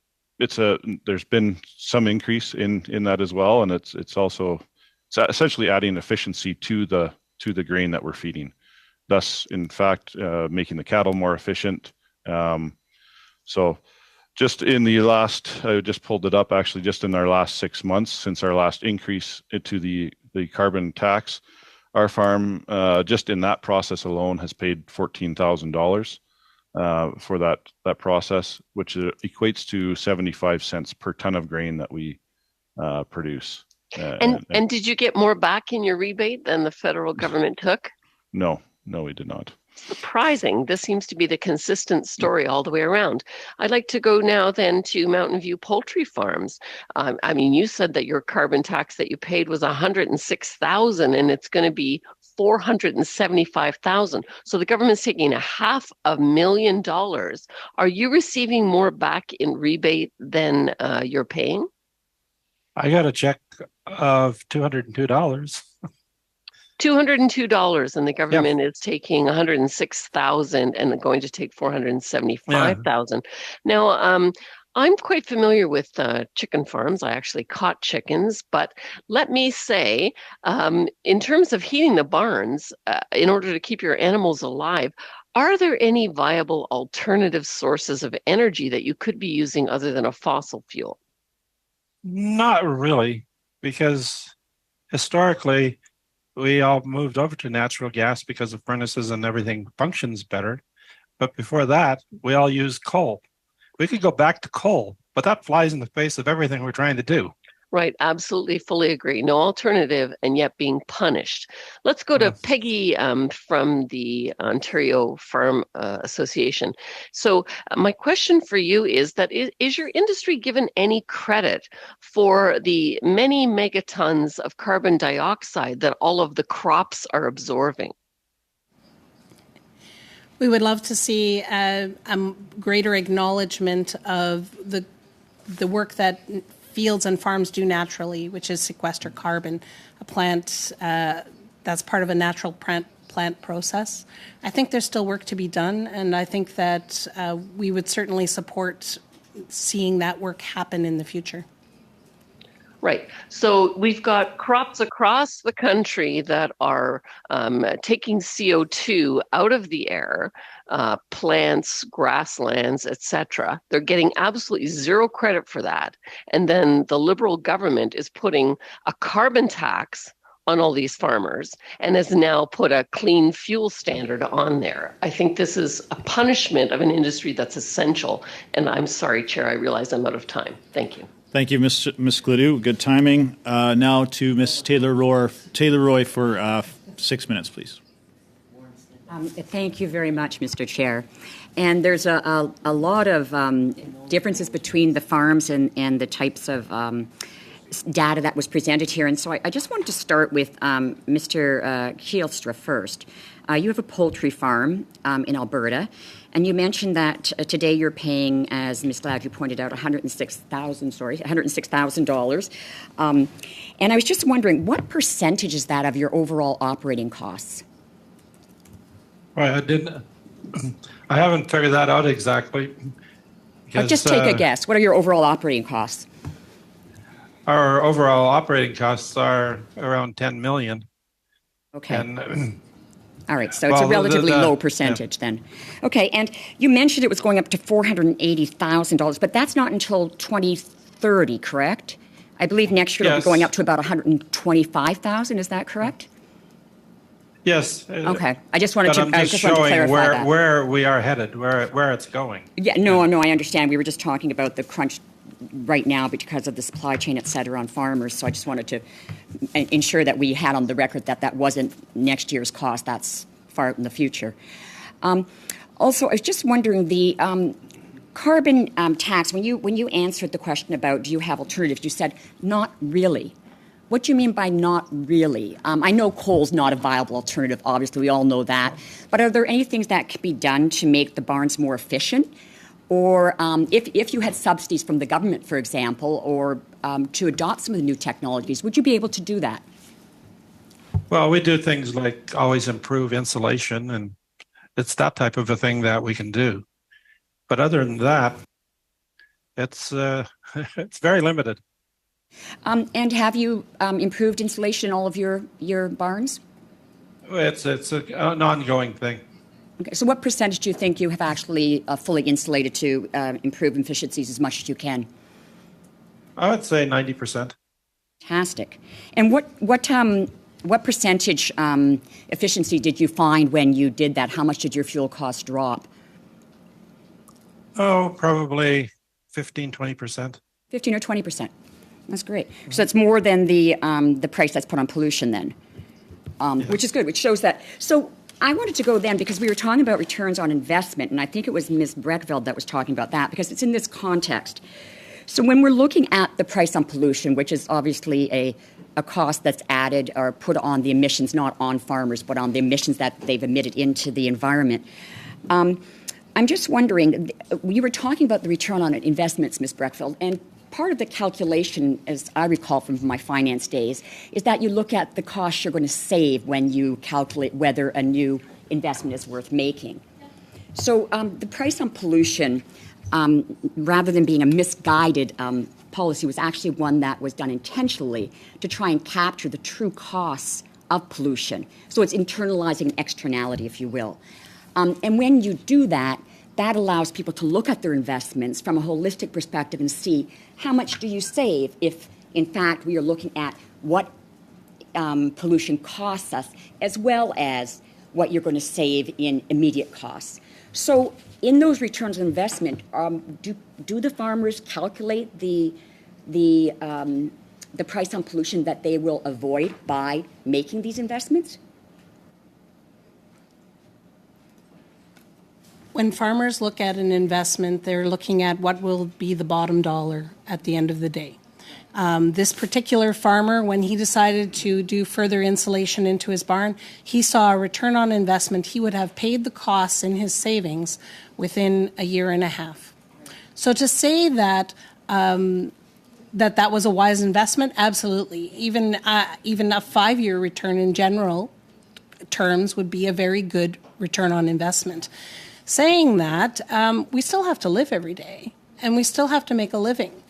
been some increase in that as well, and it's essentially adding efficiency to the grain that we're feeding, thus in fact making the cattle more efficient. So just in the last, I just pulled it up actually, just in our last 6 months since our last increase into the carbon tax, our farm, just in that process alone, has paid $14,000 for that process, which equates to 75 cents per ton of grain that we produce. And did you get more back in your rebate than the federal government took? No, we did not. surprising. This seems to be the consistent story all the way around. I'd like to go now then to Mountain View Poultry Farms. I mean, you said that your carbon tax that you paid was $106,000 and it's going to be $475,000. So the government's taking $500,000. Are you receiving more back in rebate than you're paying? I got a check of $202. $202, and the government is taking $106,000 and going to take $475,000. Now, I'm quite familiar with chicken farms. I actually caught chickens, but let me say, in terms of heating the barns, in order to keep your animals alive, are there any viable alternative sources of energy that you could be using other than a fossil fuel? Not really, because historically we all moved over to natural gas because the furnaces and everything functions better. But before that, we all used coal. We could go back to coal, but that flies in the face of everything we're trying to do. Right, absolutely, fully agree. No alternative, and yet being punished. Let's go to Peggy from the Ontario Farm Association. So my question for you is that is your industry given any credit for the many megatons of carbon dioxide that all of the crops are absorbing? We would love to see a greater acknowledgement of the work that fields and farms do naturally, which is sequester carbon, a plant that's part of a natural plant process. I think there's still work to be done, and I think that we would certainly support seeing that work happen in the future. Right. So we've got crops across the country that are taking CO2 out of the air, plants, grasslands, etc. They're getting absolutely zero credit for that. And then the Liberal government is putting a carbon tax on all these farmers and has now put a clean fuel standard on there. I think this is a punishment of an industry that's essential. And I'm sorry, Chair, I realize I'm out of time. Thank you. Thank you, Ms. Gladue. Good timing. Now to Ms. Taylor-Roy for 6 minutes, please. Thank you very much, Mr. Chair. And there's a lot of differences between the farms and the types of data that was presented here. And so I just wanted to start with Mr. Kielstra first. You have a poultry farm in Alberta, and you mentioned that today you're paying, as Ms. Gladue pointed out, $106,000. And I was just wondering, what percentage is that of your overall operating costs? Well, I haven't figured that out exactly. Because, just take a guess. What are your overall operating costs? Our overall operating costs are around $10 million. Okay. And, all right, so it's a relatively low percentage then. Okay, and you mentioned it was going up to $480,000, but that's not until 2030, correct? I believe next year it'll be going up to about $125,000. Is that correct? Yes. Okay, I just wanted to clarify that. where we are headed, where it's going. Yeah, no, I understand. We were just talking about the crunch right now because of the supply chain, et cetera, on farmers. So I just wanted to ensure that we had on the record that that wasn't next year's cost. That's far out in the future. Also, I was just wondering, the carbon tax, when you answered the question about do you have alternatives, you said not really. What do you mean by not really? I know coal's not a viable alternative, obviously, we all know that. But are there any things that could be done to make the barns more efficient? Or if you had subsidies from the government, for example, or to adopt some of the new technologies, would you be able to do that? Well, we do things like always improve insulation, and it's that type of a thing that we can do. But other than that, it's very limited. And have you improved insulation in all of your barns? It's an ongoing thing. Okay, so what percentage do you think you have actually fully insulated to improve efficiencies as much as you can? I would say 90%. Fantastic. And what percentage efficiency did you find when you did that? How much did your fuel costs drop? Oh, probably 15, 20%. 15 or 20%. That's great. So it's more than the price that's put on pollution then, which is good, which shows that. So I wanted to go then because we were talking about returns on investment, and I think it was Ms. Breckveld that was talking about that because it's in this context. So when we're looking at the price on pollution, which is obviously a cost that's added or put on the emissions, not on farmers, but on the emissions that they've emitted into the environment, I'm just wondering, we were talking about the return on investments, Ms. Breckveld, and part of the calculation, as I recall from my finance days, is that you look at the cost you're going to save when you calculate whether a new investment is worth making. So the price on pollution, rather than being a misguided policy, was actually one that was done intentionally to try and capture the true costs of pollution. So it's internalizing an externality, if you will. And when you do that, that allows people to look at their investments from a holistic perspective and see how much do you save if, in fact, we are looking at what pollution costs us as well as what you're going to save in immediate costs. So in those returns on investment, do the farmers calculate the price on pollution that they will avoid by making these investments? When farmers look at an investment, they're looking at what will be the bottom dollar at the end of the day. This particular farmer, when he decided to do further insulation into his barn, he saw a return on investment. He would have paid the costs in his savings within a year and a half. So to say that that was a wise investment, absolutely. Even a 5-year return in general terms would be a very good return on investment. Saying that, we still have to live every day, and we still have to make a living.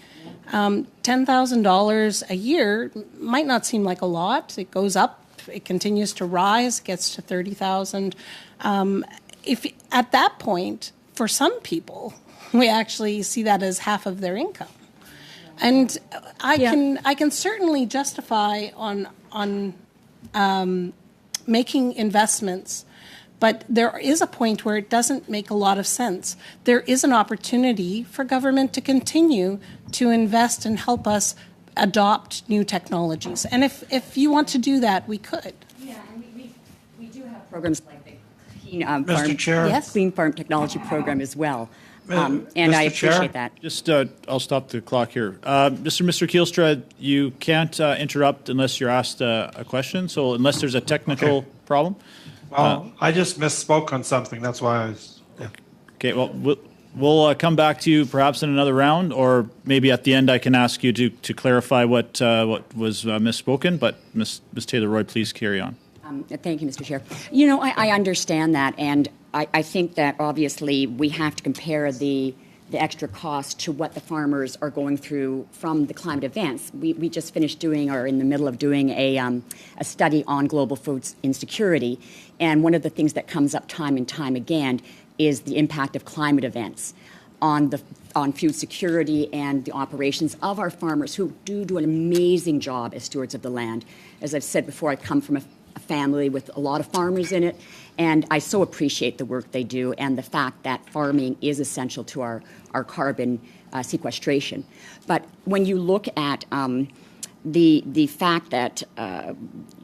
$10,000 a year might not seem like a lot. It goes up, it continues to rise, gets to $30,000. If at that point, for some people, we actually see that as half of their income. And I can certainly justify on making investments. But there is a point where it doesn't make a lot of sense. There is an opportunity for government to continue to invest and help us adopt new technologies. And if you want to do that, we could. Yeah, and we do have programs like the Clean Mr. Chair. Clean Farm Technology Program as well. And Mr. I Chair? appreciate that. Just, I'll stop the clock here. Mr. Kielstra, you can't interrupt unless you're asked a question. So unless there's a technical problem. Well, I just misspoke on something. That's why I was. Yeah. Okay, well, we'll come back to you perhaps in another round, or maybe at the end I can ask you to clarify what was misspoken. But Ms. Taylor-Roy, please carry on. Thank you, Mr. Chair. You know, I understand that, and I think that obviously we have to compare the extra cost to what the farmers are going through from the climate events. We just finished doing, or in the middle of doing, a study on global food insecurity, and one of the things that comes up time and time again is the impact of climate events on food security and the operations of our farmers, who do an amazing job as stewards of the land. As I've said before, I come from a family with a lot of farmers in it, and I so appreciate the work they do and the fact that farming is essential to our carbon sequestration. But when you look at the fact that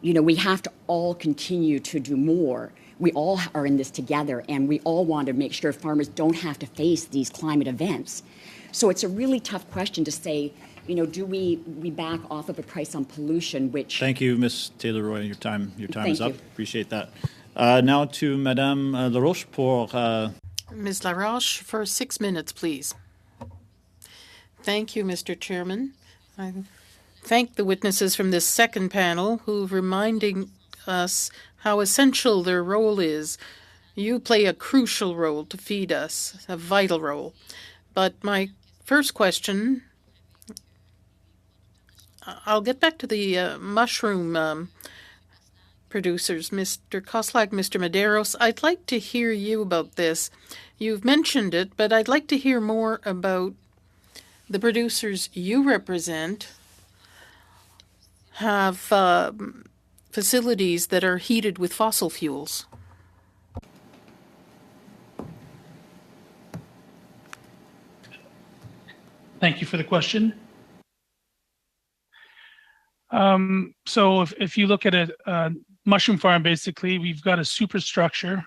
we have to all continue to do more, we all are in this together, and we all want to make sure farmers don't have to face these climate events. So it's a really tough question to say, do we back off of a price on pollution, which... Thank you, Ms. Taylor-Roy. Your time is up. You. Appreciate that. Now to Madame Laroche pour... Ms. Laroche, for 6 minutes, please. Thank you, Mr. Chairman. I thank the witnesses from this second panel who reminding us how essential their role is. You play a crucial role to feed us, a vital role. But my first question... I'll get back to the mushroom producers, Mr. Koslag, Mr. Medeiros. I'd like to hear you about this. You've mentioned it, but I'd like to hear more about the producers you represent have facilities that are heated with fossil fuels. Thank you for the question. So if you look at mushroom farm, basically, we've got a superstructure.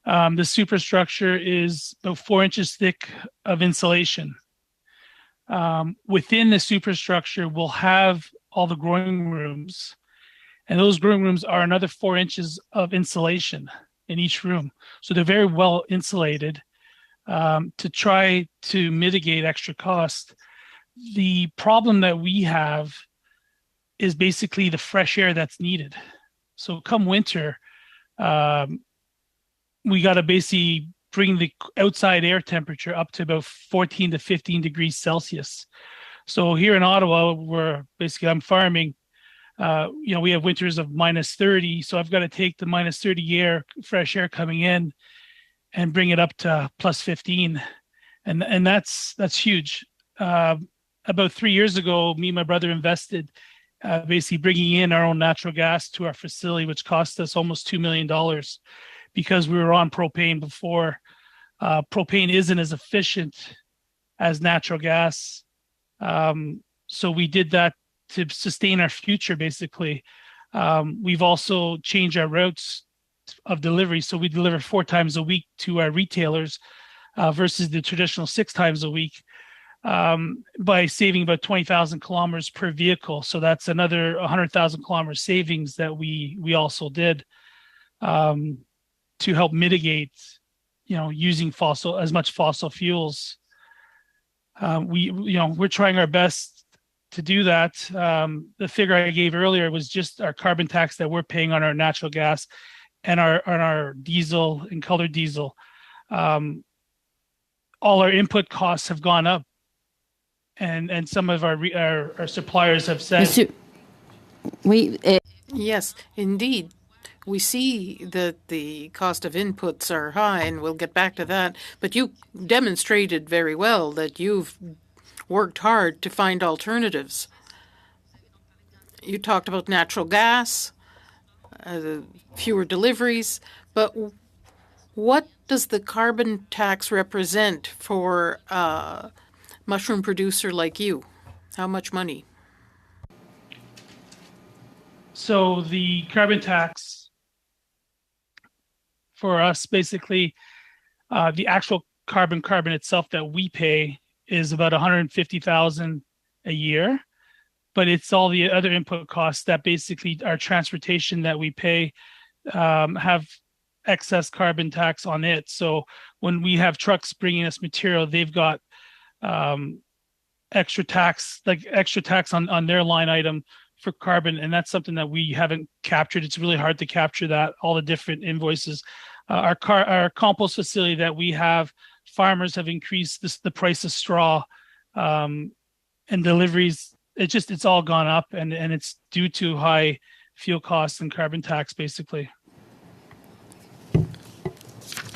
The superstructure is about 4 inches thick of insulation. Within the superstructure, we'll have all the growing rooms, and those growing rooms are another 4 inches of insulation in each room. So they're very well insulated to try to mitigate extra cost. The problem that we have is basically the fresh air that's needed. So come winter, we got to basically bring the outside air temperature up to about 14 to 15 degrees Celsius. So here in Ottawa, where basically I'm farming, we have winters of minus 30. So I've got to take the minus 30 fresh air coming in and bring it up to plus 15. And that's huge. About 3 years ago, me and my brother invested basically bringing in our own natural gas to our facility, which cost us almost $2 million because we were on propane before. Propane isn't as efficient as natural gas. So we did that to sustain our future, basically. We've also changed our routes of delivery. So we deliver 4 times a week to our retailers versus the traditional 6 times a week by saving about 20,000 kilometers per vehicle. So that's another 100,000 kilometers savings that we also did to help mitigate, using as much fossil fuels. We're trying our best to do that. The figure I gave earlier was just our carbon tax that we're paying on our natural gas and our diesel and colored diesel. All our input costs have gone up, and some of our suppliers have said. Yes, indeed. We see that the cost of inputs are high, and we'll get back to that. But you demonstrated very well that you've worked hard to find alternatives. You talked about natural gas, fewer deliveries, but what does the carbon tax represent for a mushroom producer like you? How much money? So the carbon tax for us, basically, the actual carbon itself that we pay is about $150,000 a year, but it's all the other input costs that basically our transportation that we pay have excess carbon tax on it. So when we have trucks bringing us material, they've got extra tax on their line item for carbon, and that's something that we haven't captured. It's really hard to capture that, all the different invoices. Our compost facility that we have, farmers have increased the price of straw and deliveries. It's all gone up, and it's due to high fuel costs and carbon tax, basically.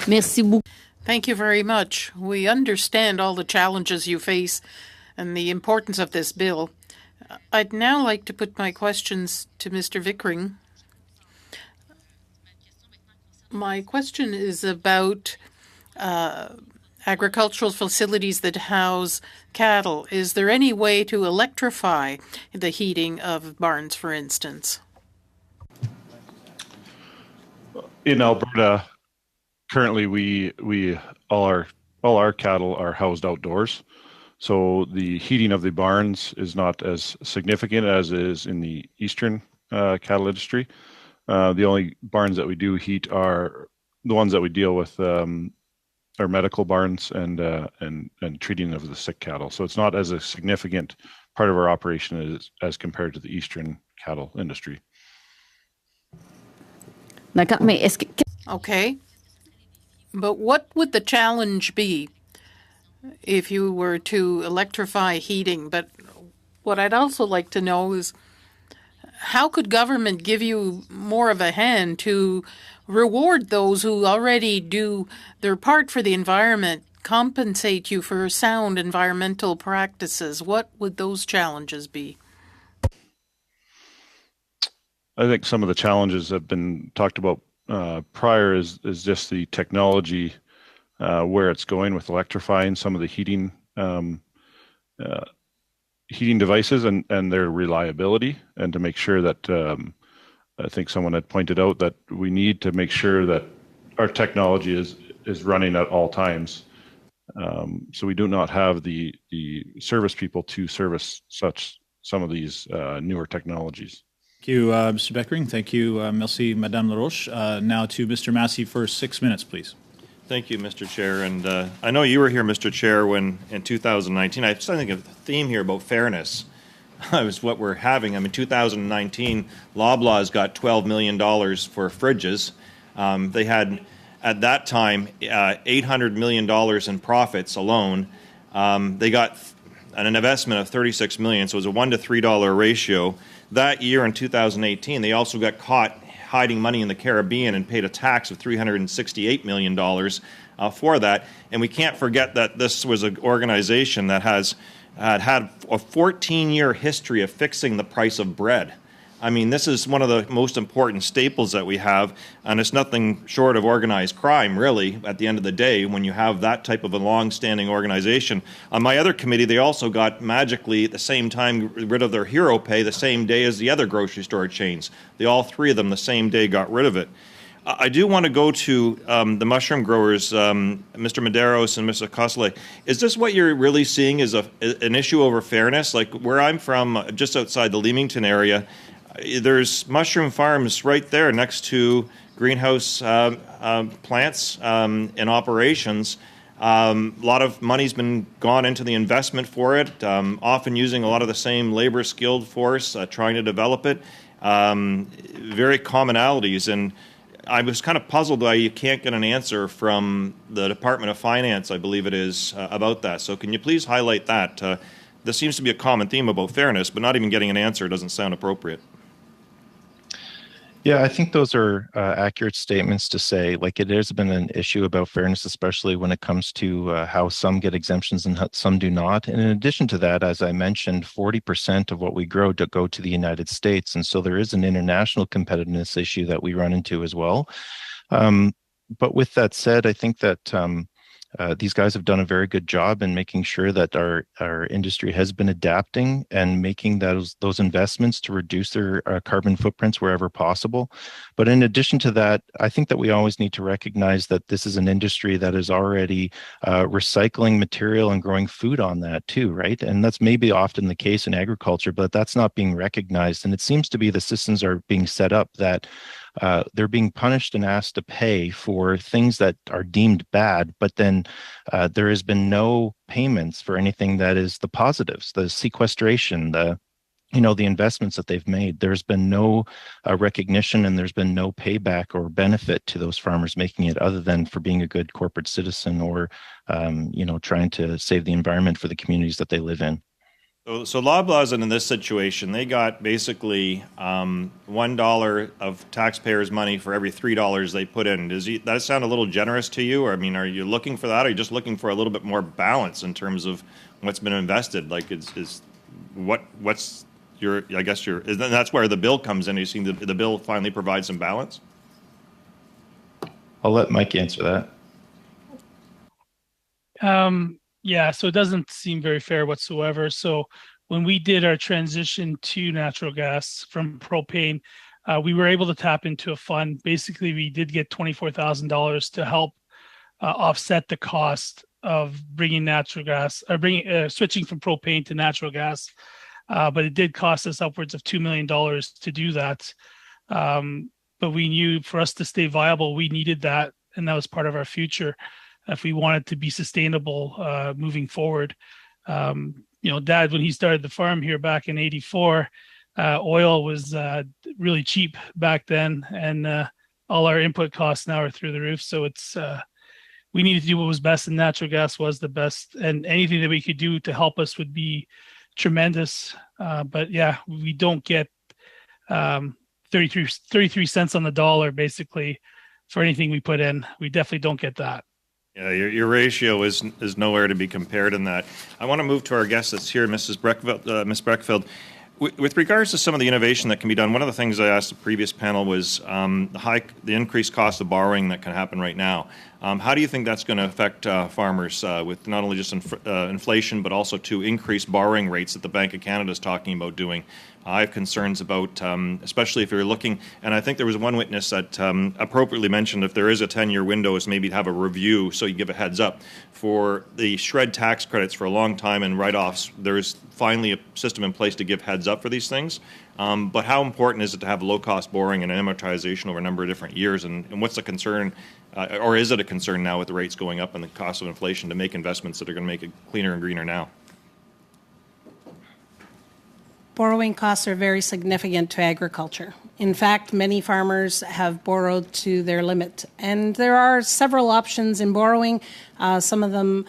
Merci beaucoup. Thank you very much. We understand all the challenges you face and the importance of this bill. I'd now like to put my questions to Mr. Vickering. My question is about agricultural facilities that house cattle. Is there any way to electrify the heating of barns, for instance? In Alberta, currently we all our cattle are housed outdoors. So the heating of the barns is not as significant as it is in the eastern cattle industry. The only barns that we do heat are the ones that we deal with, our medical barns and treating of the sick cattle. So it's not as a significant part of our operation as compared to the eastern cattle industry. Okay. But what would the challenge be if you were to electrify heating? But what I'd also like to know is, how could government give you more of a hand to reward those who already do their part for the environment, compensate you for sound environmental practices? What would those challenges be? I think some of the challenges have been talked about prior is just the technology, where it's going with electrifying some of the heating devices and their reliability, and to make sure that I think someone had pointed out that we need to make sure that our technology is running at all times. So we do not have the service people to service some of these newer technologies. Thank you, Mr. Beckering. Thank you, merci, Madame Laroche. Now to Mr. Massey for 6 minutes, please. Thank you, Mr. Chair. And I know you were here, Mr. Chair, when in 2019, I think of a theme here about fairness. Was what we're having. I mean, 2019, Loblaws got $12 million for fridges. They had, at that time, $800 million in profits alone. They got an investment of $36 million, so it was a $1 to $3 ratio. That year in 2018, they also got caught hiding money in the Caribbean and paid a tax of $368 million for that. And we can't forget that this was an organization that had a 14-year history of fixing the price of bread. I mean, this is one of the most important staples that we have, and it's nothing short of organized crime, really, at the end of the day, when you have that type of a long-standing organization. On my other committee, they also got magically, at the same time, rid of their hero pay the same day as the other grocery store chains. All three of them the same day got rid of it. I do want to go to the mushroom growers, Mr. Medeiros and Mr. Kosle. Is this what you're really seeing as an issue over fairness? Like where I'm from, just outside the Leamington area, there's mushroom farms right there next to greenhouse plants and operations. A lot of money's been gone into the investment for it, often using a lot of the same labor skilled force, trying to develop it. Very commonalities, and I was kind of puzzled why you can't get an answer from the Department of Finance, I believe it is, about that. So can you please highlight that? This seems to be a common theme about fairness, but not even getting an answer doesn't sound appropriate. Yeah, I think those are accurate statements to say, like it has been an issue about fairness, especially when it comes to how some get exemptions and some do not. And in addition to that, as I mentioned, 40% of what we grow go to the United States. And so there is an international competitiveness issue that we run into as well. But with that said, I think that these guys have done a very good job in making sure that our industry has been adapting and making those investments to reduce their carbon footprints wherever possible. But in addition to that, I think that we always need to recognize that this is an industry that is already recycling material and growing food on that too, right? And that's maybe often the case in agriculture, but that's not being recognized. And it seems to be the systems are being set up that they're being punished and asked to pay for things that are deemed bad, but then there has been no payments for anything that is the positives, the sequestration, the investments that they've made. There's been no recognition, and there's been no payback or benefit to those farmers making it, other than for being a good corporate citizen or trying to save the environment for the communities that they live in. So Loblaws, in this situation, they got basically $1 of taxpayers' money for every $3 they put in. Does that sound a little generous to you? Or, I mean, are you looking for that, or are you just looking for a little bit more balance in terms of what's been invested? Like, what's your? I guess that's where the bill comes in. You see the bill finally provides some balance. I'll let Mike answer that. Yeah, so it doesn't seem very fair whatsoever. So when we did our transition to natural gas from propane, we were able to tap into a fund. Basically, we did get $24,000 to help offset the cost of bringing natural gas, or switching from propane to natural gas. But it did cost us upwards of $2 million to do that. But we knew for us to stay viable, we needed that, and that was part of our future. If we wanted to be sustainable moving forward. Dad, when he started the farm here back in '84, oil was really cheap back then, and all our input costs now are through the roof. So we needed to do what was best, and natural gas was the best, and anything that we could do to help us would be tremendous. But yeah, we don't get 33 cents on the dollar basically for anything we put in. We definitely don't get that. Yeah, your ratio is nowhere to be compared in that. I want to move to our guest that's here, Ms. Breckfield. With regards to some of the innovation that can be done, one of the things I asked the previous panel was the increased cost of borrowing that can happen right now. How do you think that's going to affect farmers with not only just inflation, but also to increase borrowing rates that the Bank of Canada is talking about doing? I have concerns about, especially if you're looking, and I think there was one witness that appropriately mentioned if there is a 10-year window is maybe to have a review so you give a heads up. For the SR&ED tax credits for a long time and write-offs, there's finally a system in place to give heads up for these things. But how important is it to have low-cost borrowing and amortization over a number of different years? And what's the concern, or is it a concern now with the rates going up and the cost of inflation to make investments that are going to make it cleaner and greener now? Borrowing costs are very significant to agriculture. In fact, many farmers have borrowed to their limit. And there are several options in borrowing. Some of them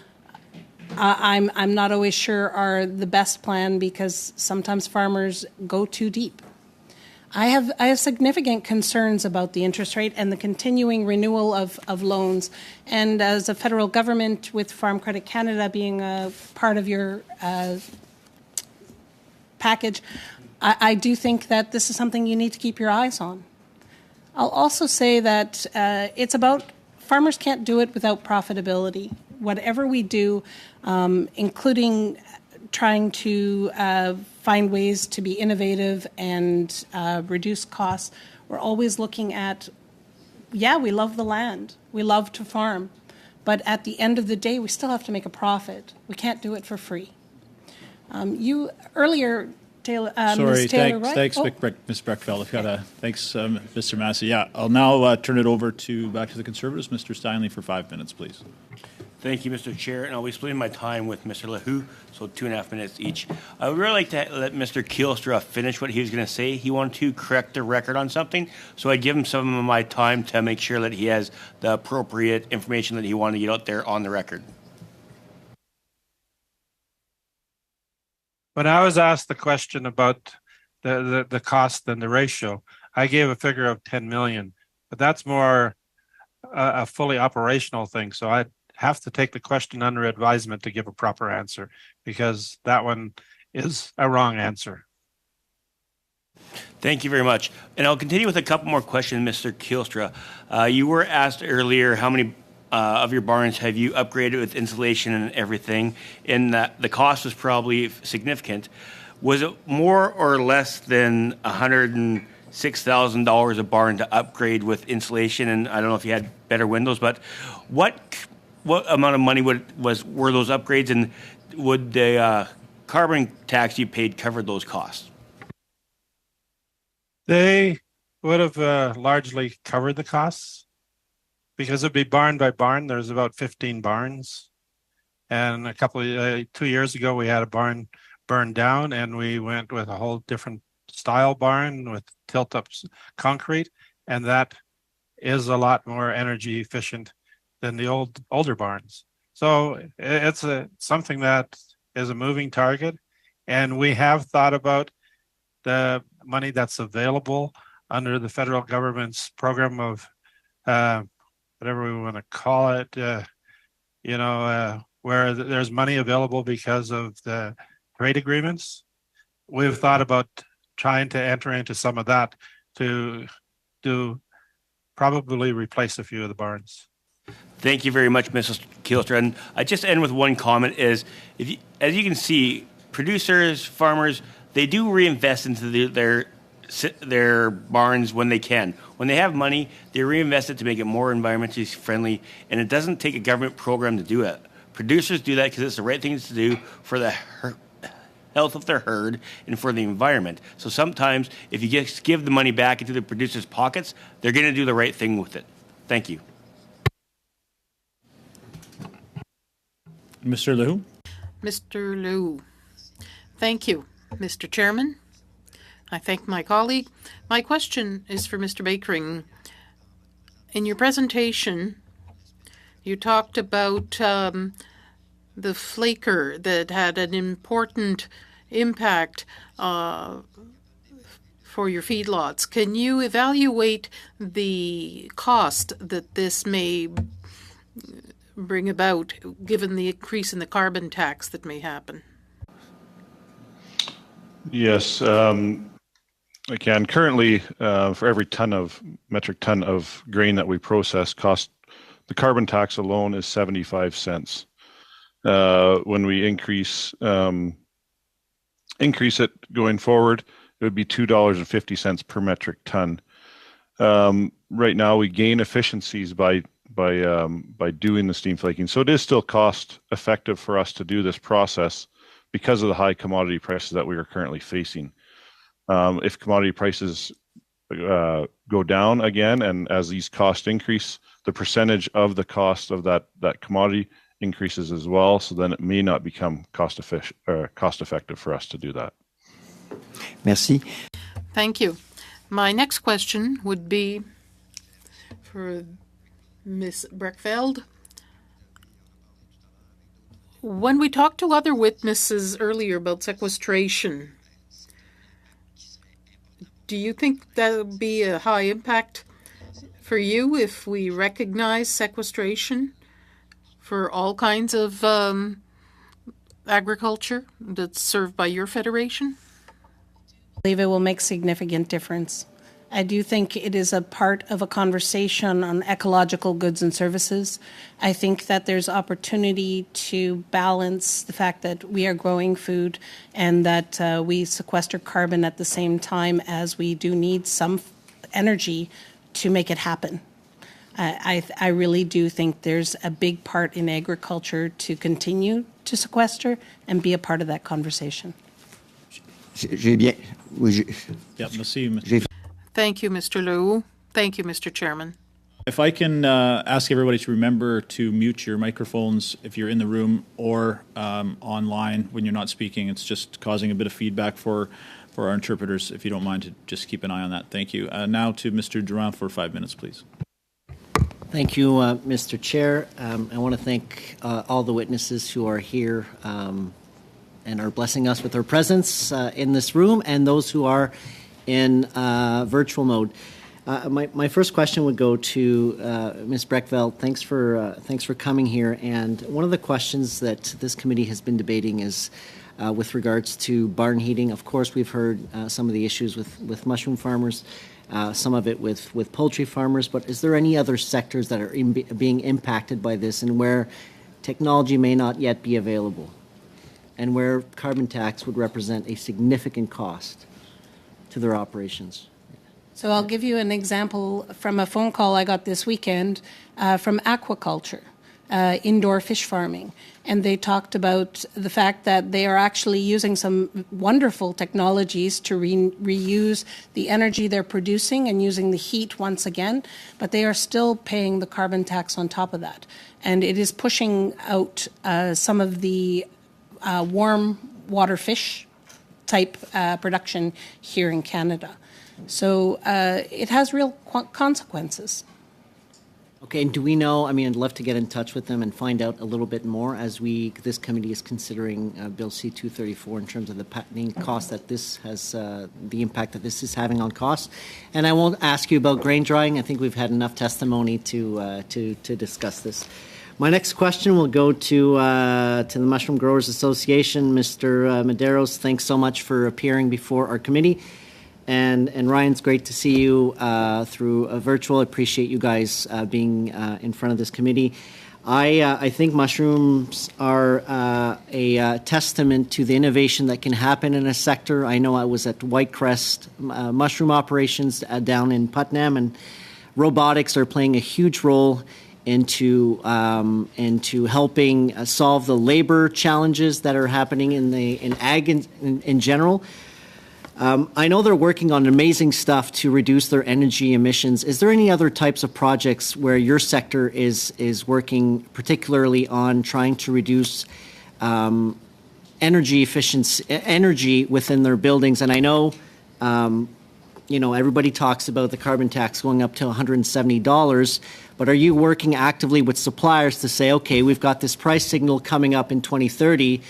I'm not always sure are the best plan because sometimes farmers go too deep. I have significant concerns about the interest rate and the continuing renewal of loans. And as a federal government with Farm Credit Canada being a part of your package, I do think that this is something you need to keep your eyes on. I'll also say that it's about farmers can't do it without profitability. Whatever we do, including trying to find ways to be innovative and reduce costs, we're always looking at, we love the land, we love to farm, but at the end of the day, we still have to make a profit. We can't do it for free. You earlier, Taylor, Ms. Taylor, right? Thanks, Ms. Breckfeld. Thanks, Mr. Massey. Yeah, I'll now turn it over back to the Conservatives. Mr. Steinley for 5 minutes, please. Thank you, Mr. Chair, and I'll be splitting my time with Mr. Lehoux, so 2.5 minutes each. I would really like to let Mr. Kielstra finish what he was going to say. He wanted to correct the record on something, so I'd give him some of my time to make sure that he has the appropriate information that he wanted to get out there on the record. When I was asked the question about the cost and the ratio, I gave a figure of 10 million, but that's more a fully operational thing. So I have to take the question under advisement to give a proper answer because that one is a wrong answer. Thank you very much. And I'll continue with a couple more questions, Mr. Kielstra. You were asked earlier how many of your barns have you upgraded with insulation and everything, and that the cost was probably significant. Was it more or less than $106,000 a barn to upgrade with insulation? And I don't know if you had better windows, but what amount of money were those upgrades, and would the carbon tax you paid cover those costs? They would have largely covered the costs because it'd be barn by barn. There's about 15 barns. And 2 years ago, we had a barn burned down and we went with a whole different style barn with tilt-up concrete. And that is a lot more energy efficient than the older barns. So it's something that is a moving target. And we have thought about the money that's available under the federal government's program of whatever we want to call it, where there's money available because of the trade agreements. We've thought about trying to enter into some of that to probably replace a few of the barns. Thank you very much, Mrs. Kielstra. And I just end with one comment is, as you can see, producers, farmers, they do reinvest into their barns when they can. When they have money, they reinvest it to make it more environmentally friendly, and it doesn't take a government program to do it. Producers do that because it's the right thing to do for the health of their herd and for the environment. So sometimes if you just give the money back into the producers' pockets, they're going to do the right thing with it. Thank you. Mr. Lehoux. Mr. Lehoux. Thank you, Mr. Chairman. I thank my colleague. My question is for Mr. Bakering. In your presentation, you talked about the flaker that had an important impact for your feedlots. Can you evaluate the cost that this may bring about, given the increase in the carbon tax that may happen? Yes, I can. Currently, for every metric ton of grain that we process costs The carbon tax alone is 75 cents. When we increase it going forward, it would be $2.50 per metric ton. Right now, we gain efficiencies by doing the steam flaking. So it is still cost effective for us to do this process because of the high commodity prices that we are currently facing. If commodity prices go down again, and as these costs increase, the percentage of the cost of that commodity increases as well. So then it may not become cost effective for us to do that. Merci. Thank you. My next question would be for Ms. Breckfeld. When we talked to other witnesses earlier about sequestration, do you think that would be a high impact for you if we recognize sequestration for all kinds of agriculture that's served by your federation? I believe it will make significant difference. I do think it is a part of a conversation on ecological goods and services. I think that there's opportunity to balance the fact that we are growing food and that we sequester carbon at the same time as we do need some energy to make it happen. I really do think there's a big part in agriculture to continue to sequester and be a part of that conversation. Thank you, Mr. Leroux. Thank you, Mr. Chairman. If I can ask everybody to remember to mute your microphones if you're in the room or online when you're not speaking. It's just causing a bit of feedback for our interpreters. If you don't mind to just keep an eye on that. Thank you. Now to Mr. Durand for 5 minutes, please. Thank you, Mr. Chair. I want to thank all the witnesses who are here and are blessing us with their presence in this room, and those who are in virtual mode. My first question would go to Ms. Breckfeld. Thanks for coming here. And one of the questions that this committee has been debating is with regards to barn heating. Of course, we've heard some of the issues with mushroom farmers, some of it with poultry farmers. But is there any other sectors that are being impacted by this and where technology may not yet be available, and where carbon tax would represent a significant cost to their operations? So I'll give you an example from a phone call I got this weekend from aquaculture, indoor fish farming. And they talked about the fact that they are actually using some wonderful technologies to reuse the energy they're producing and using the heat once again, but they are still paying the carbon tax on top of that. And it is pushing out some of the warm water fish type production here in Canada. So it has real consequences. Okay, and do we know, I mean, I'd love to get in touch with them and find out a little bit more as this committee is considering Bill C-234 in terms of the patenting cost that this has, the impact that this is having on costs. And I won't ask you about grain drying. I think we've had enough testimony to discuss this. My next question will go to the Mushroom Growers Association. Mr. Medeiros, thanks so much for appearing before our committee. And Ryan, it's great to see you through a virtual. I appreciate you guys being in front of this committee. I think mushrooms are a testament to the innovation that can happen in a sector. I know I was at Whitecrest mushroom operations down in Putnam, and robotics are playing a huge role into helping solve the labor challenges that are happening in ag in general. I know they're working on amazing stuff to reduce their energy emissions. Is there any other types of projects where your sector is working particularly on trying to reduce energy efficiency, energy within their buildings? And I know, everybody talks about the carbon tax going up to $170, but are you working actively with suppliers to say, okay, we've got this price signal coming up in 2030.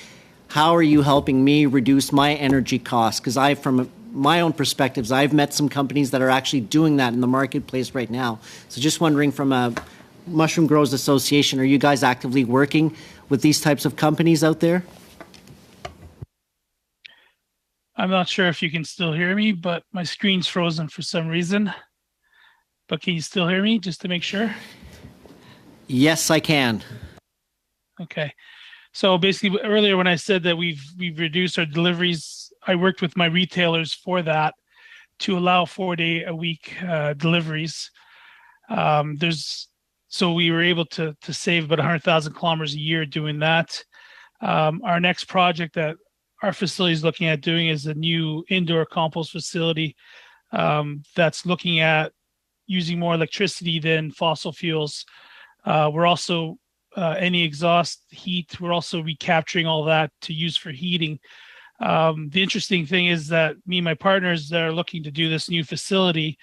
How are you helping me reduce my energy costs? Because from my own perspectives, I've met some companies that are actually doing that in the marketplace right now. So just wondering, from a Mushroom Growers Association, are you guys actively working with these types of companies out there? I'm not sure if you can still hear me, but my screen's frozen for some reason. But can you still hear me, just to make sure? Yes, I can. Okay. So basically, earlier when I said that we've reduced our deliveries, I worked with my retailers for that to allow 4-day-a-week deliveries. So we were able to save about 100,000 kilometers a year doing that. Our next project that our facility is looking at doing is a new indoor compost facility that's looking at using more electricity than fossil fuels. We're also any exhaust heat, we're also recapturing all that to use for heating. The interesting thing is that me and my partners that are looking to do this new facility,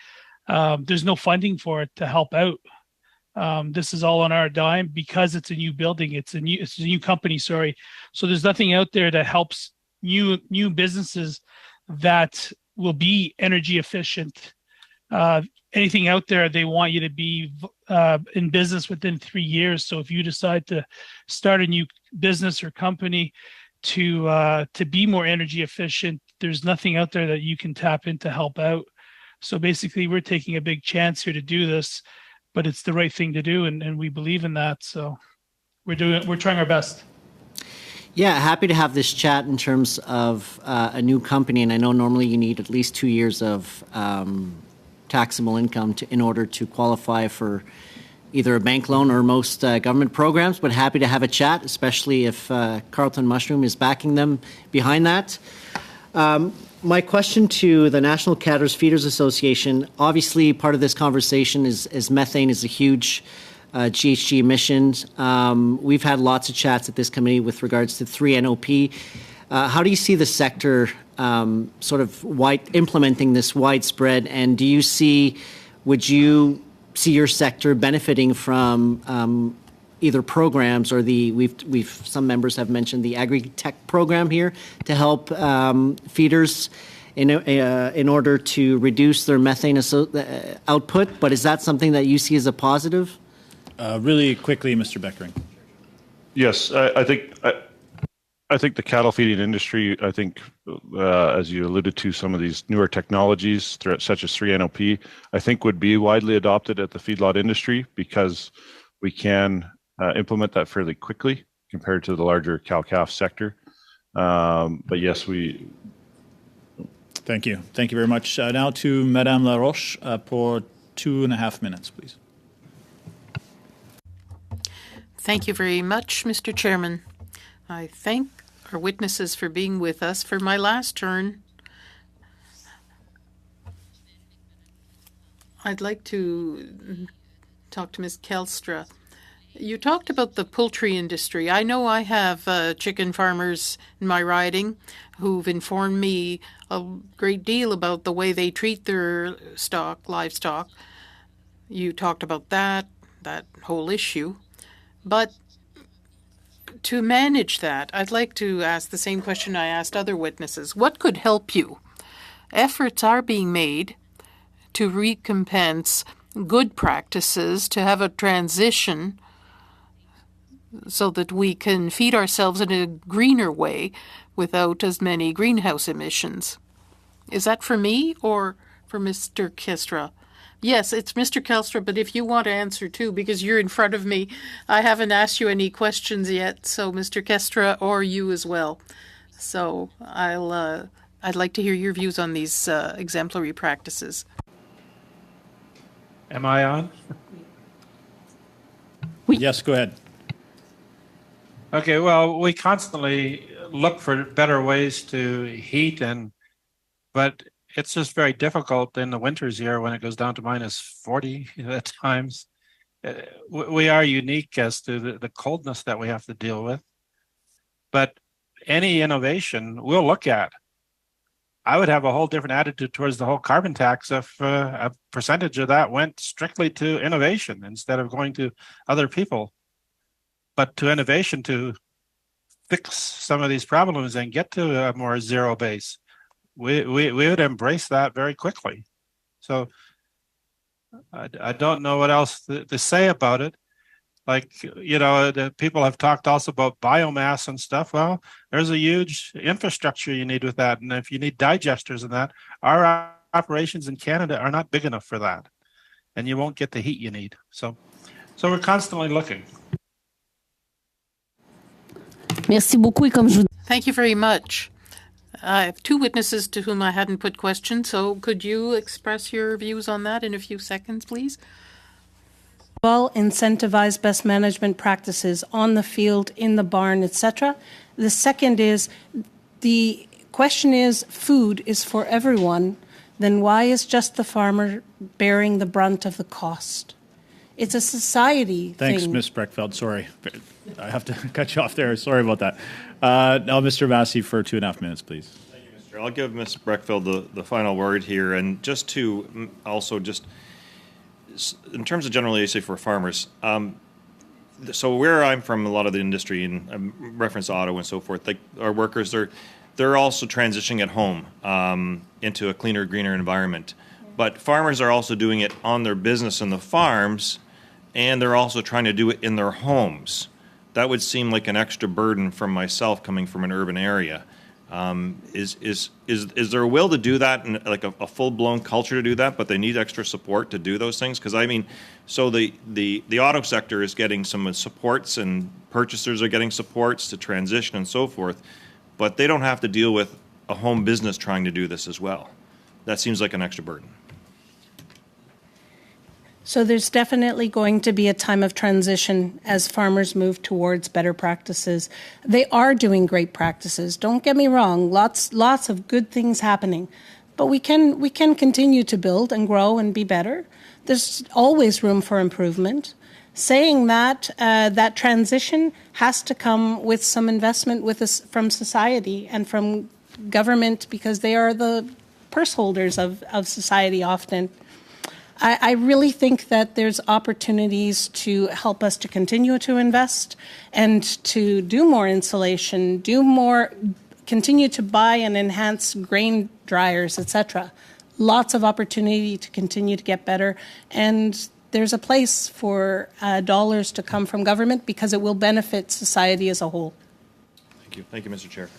there's no funding for it to help out. This is all on our dime because it's a new building. It's a new company, sorry. So there's nothing out there that helps new businesses that will be energy efficient. Anything out there, they want you to be in business within 3 years. So if you decide to start a new business or company to be more energy efficient, there's nothing out there that you can tap in to help out. So basically, we're taking a big chance here to do this, but it's the right thing to do, and we believe in that. So we're trying our best. Yeah, happy to have this chat in terms of a new company, and I know normally you need at least 2 years of taxable income in order to qualify for either a bank loan or most government programs, but happy to have a chat, especially if Carleton Mushroom is backing them behind that. My question to the National Catterers Feeders Association, obviously part of this conversation is methane is a huge GHG emissions. We've had lots of chats at this committee with regards to 3NOP. How do you see the sector sort of implementing this widespread, and would you see your sector benefiting from either programs or some members have mentioned the Agri-Tech program here to help feeders in order to reduce their methane output, but is that something that you see as a positive? Really quickly, Mr. Beckering. Yes, I think the cattle feeding industry, I think, as you alluded to, some of these newer technologies, such as 3NOP, I think would be widely adopted at the feedlot industry because we can implement that fairly quickly compared to the larger cow-calf sector. But yes, Thank you. Thank you very much. Now to Madame Laroche for 2.5 minutes, please. Thank you very much, Mr. Chairman. I thank our witnesses for being with us. For my last turn, I'd like to talk to Ms. Kelstra. You talked about the poultry industry. I know I have chicken farmers in my riding who've informed me a great deal about the way they treat their livestock. You talked about that whole issue. But to manage that, I'd like to ask the same question I asked other witnesses. What could help you? Efforts are being made to recompense good practices, to have a transition so that we can feed ourselves in a greener way without as many greenhouse emissions. Is that for me or for Mr. Kestra? Yes, it's Mr. Kelstra, but if you want to answer too, because you're in front of me, I haven't asked you any questions yet, so Mr. Kestra or you as well. So I'd like to hear your views on these exemplary practices. Am I on? Yes, go ahead. Okay, well, we constantly look for better ways to heat, but it's just very difficult in the winters here when it goes down to minus 40 at times. We are unique as to the coldness that we have to deal with. But any innovation we'll look at. I would have a whole different attitude towards the whole carbon tax if a percentage of that went strictly to innovation instead of going to other people. But to innovation to fix some of these problems and get to a more zero base. We would embrace that very quickly. So I don't know what else to say about it. Like, the people have talked also about biomass and stuff. Well, there's a huge infrastructure you need with that. And if you need digesters and that, our operations in Canada are not big enough for that. And you won't get the heat you need. So So we're constantly looking. Merci beaucoup. Et comme je vous Thank you very much. I have two witnesses to whom I hadn't put questions, so could you express your views on that in a few seconds, please? Well, incentivize best management practices on the field, in the barn, etc. The second is, the question is, food is for everyone, then why is just the farmer bearing the brunt of the cost? It's a society Thanks, thing. Ms. Breckfeld. Sorry. I have to cut you off there. Sorry about that. Now, Mr. Massey, for 2.5 minutes, please. Thank you, Mr. I'll give Ms. Breckfeld the final word here. And just to also just, in terms of general aid for farmers, so where I'm from, a lot of the industry, and reference Ottawa and so forth, like our workers, they're also transitioning at home into a cleaner, greener environment. But farmers are also doing it on their business in the farms, and they're also trying to do it in their homes. That would seem like an extra burden from myself coming from an urban area. Is there a will to do that, and like a full-blown culture to do that, but they need extra support to do those things? Because I mean, so the auto sector is getting some supports, and purchasers are getting supports to transition and so forth, but they don't have to deal with a home business trying to do this as well. That seems like an extra burden. So there's definitely going to be a time of transition as farmers move towards better practices. They are doing great practices. Don't get me wrong. Lots of good things happening, but we can continue to build and grow and be better. There's always room for improvement. Saying that, that transition has to come with some investment from society and from government, because they are the purse holders of society often. I really think that there's opportunities to help us to continue to invest and to do more insulation, continue to buy and enhance grain dryers, etc. Lots of opportunity to continue to get better, and there's a place for dollars to come from government because it will benefit society as a whole. Thank you. Thank you, Mr. Chair.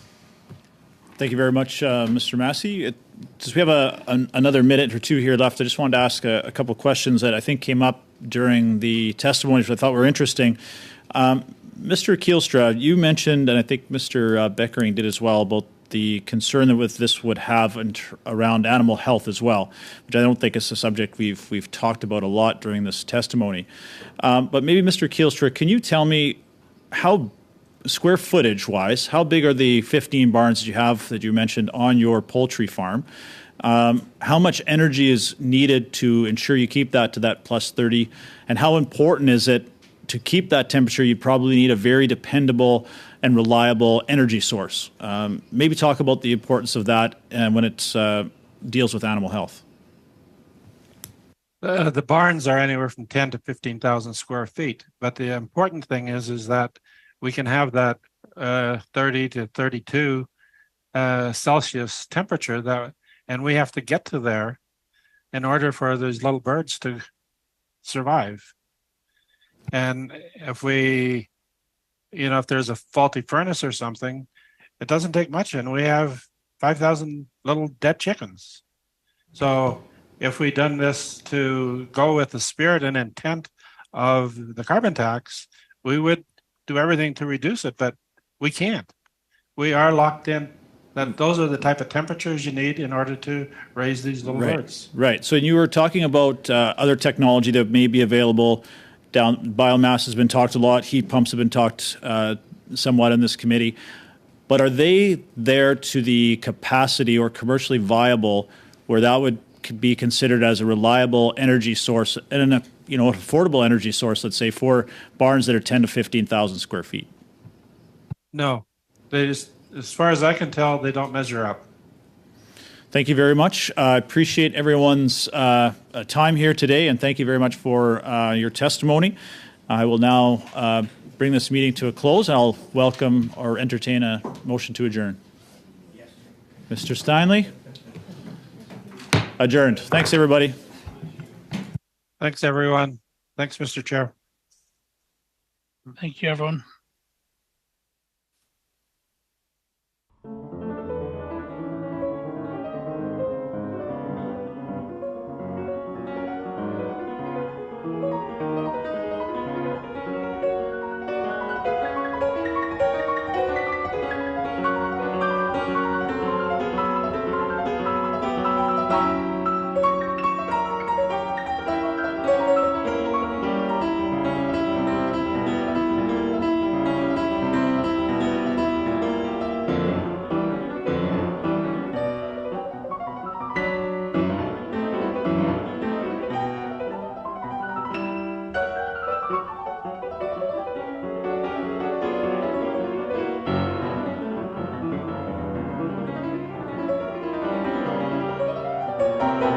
Thank you very much, Mr. Massey. Since we have another minute or two here left, I just wanted to ask a couple of questions that I think came up during the testimonies, which I thought were interesting. Mr. Kielstra, you mentioned, and I think Mr. Beckering did as well, about the concern that this would have around animal health as well, which I don't think is a subject we've talked about a lot during this testimony. But maybe, Mr. Kielstra, can you tell me how, square footage wise, how big are the 15 barns that you have that you mentioned on your poultry farm? How much energy is needed to ensure you keep that to that plus 30? And how important is it to keep that temperature? You probably need a very dependable and reliable energy source. Maybe talk about the importance of that when it deals with animal health. The barns are anywhere from 10 to 15,000 square feet. But the important thing is that we can have that 30 to 32 Celsius temperature, and we have to get to there in order for those little birds to survive. And if if there's a faulty furnace or something, it doesn't take much, and we have 5,000 little dead chickens. So if we done this to go with the spirit and intent of the carbon tax, we would do everything to reduce it, but we can't. We are locked in that those are the type of temperatures you need in order to raise these little birds. Right. So you were talking about other technology that may be available. Biomass has been talked a lot. Heat pumps have been talked somewhat in this committee. But are they there to the capacity or commercially viable where that would be considered as a reliable energy source and an affordable energy source, let's say, for barns that are 10 to 15,000 square feet? No, as far as I can tell, they don't measure up. Thank you very much. I appreciate everyone's time here today, and thank you very much for your testimony. I will now bring this meeting to a close, and I'll welcome or entertain a motion to adjourn. Yes. Mr. Steinley? Adjourned. Thanks, everybody. Thanks, everyone. Thanks, Mr. Chair. Thank you, everyone. you.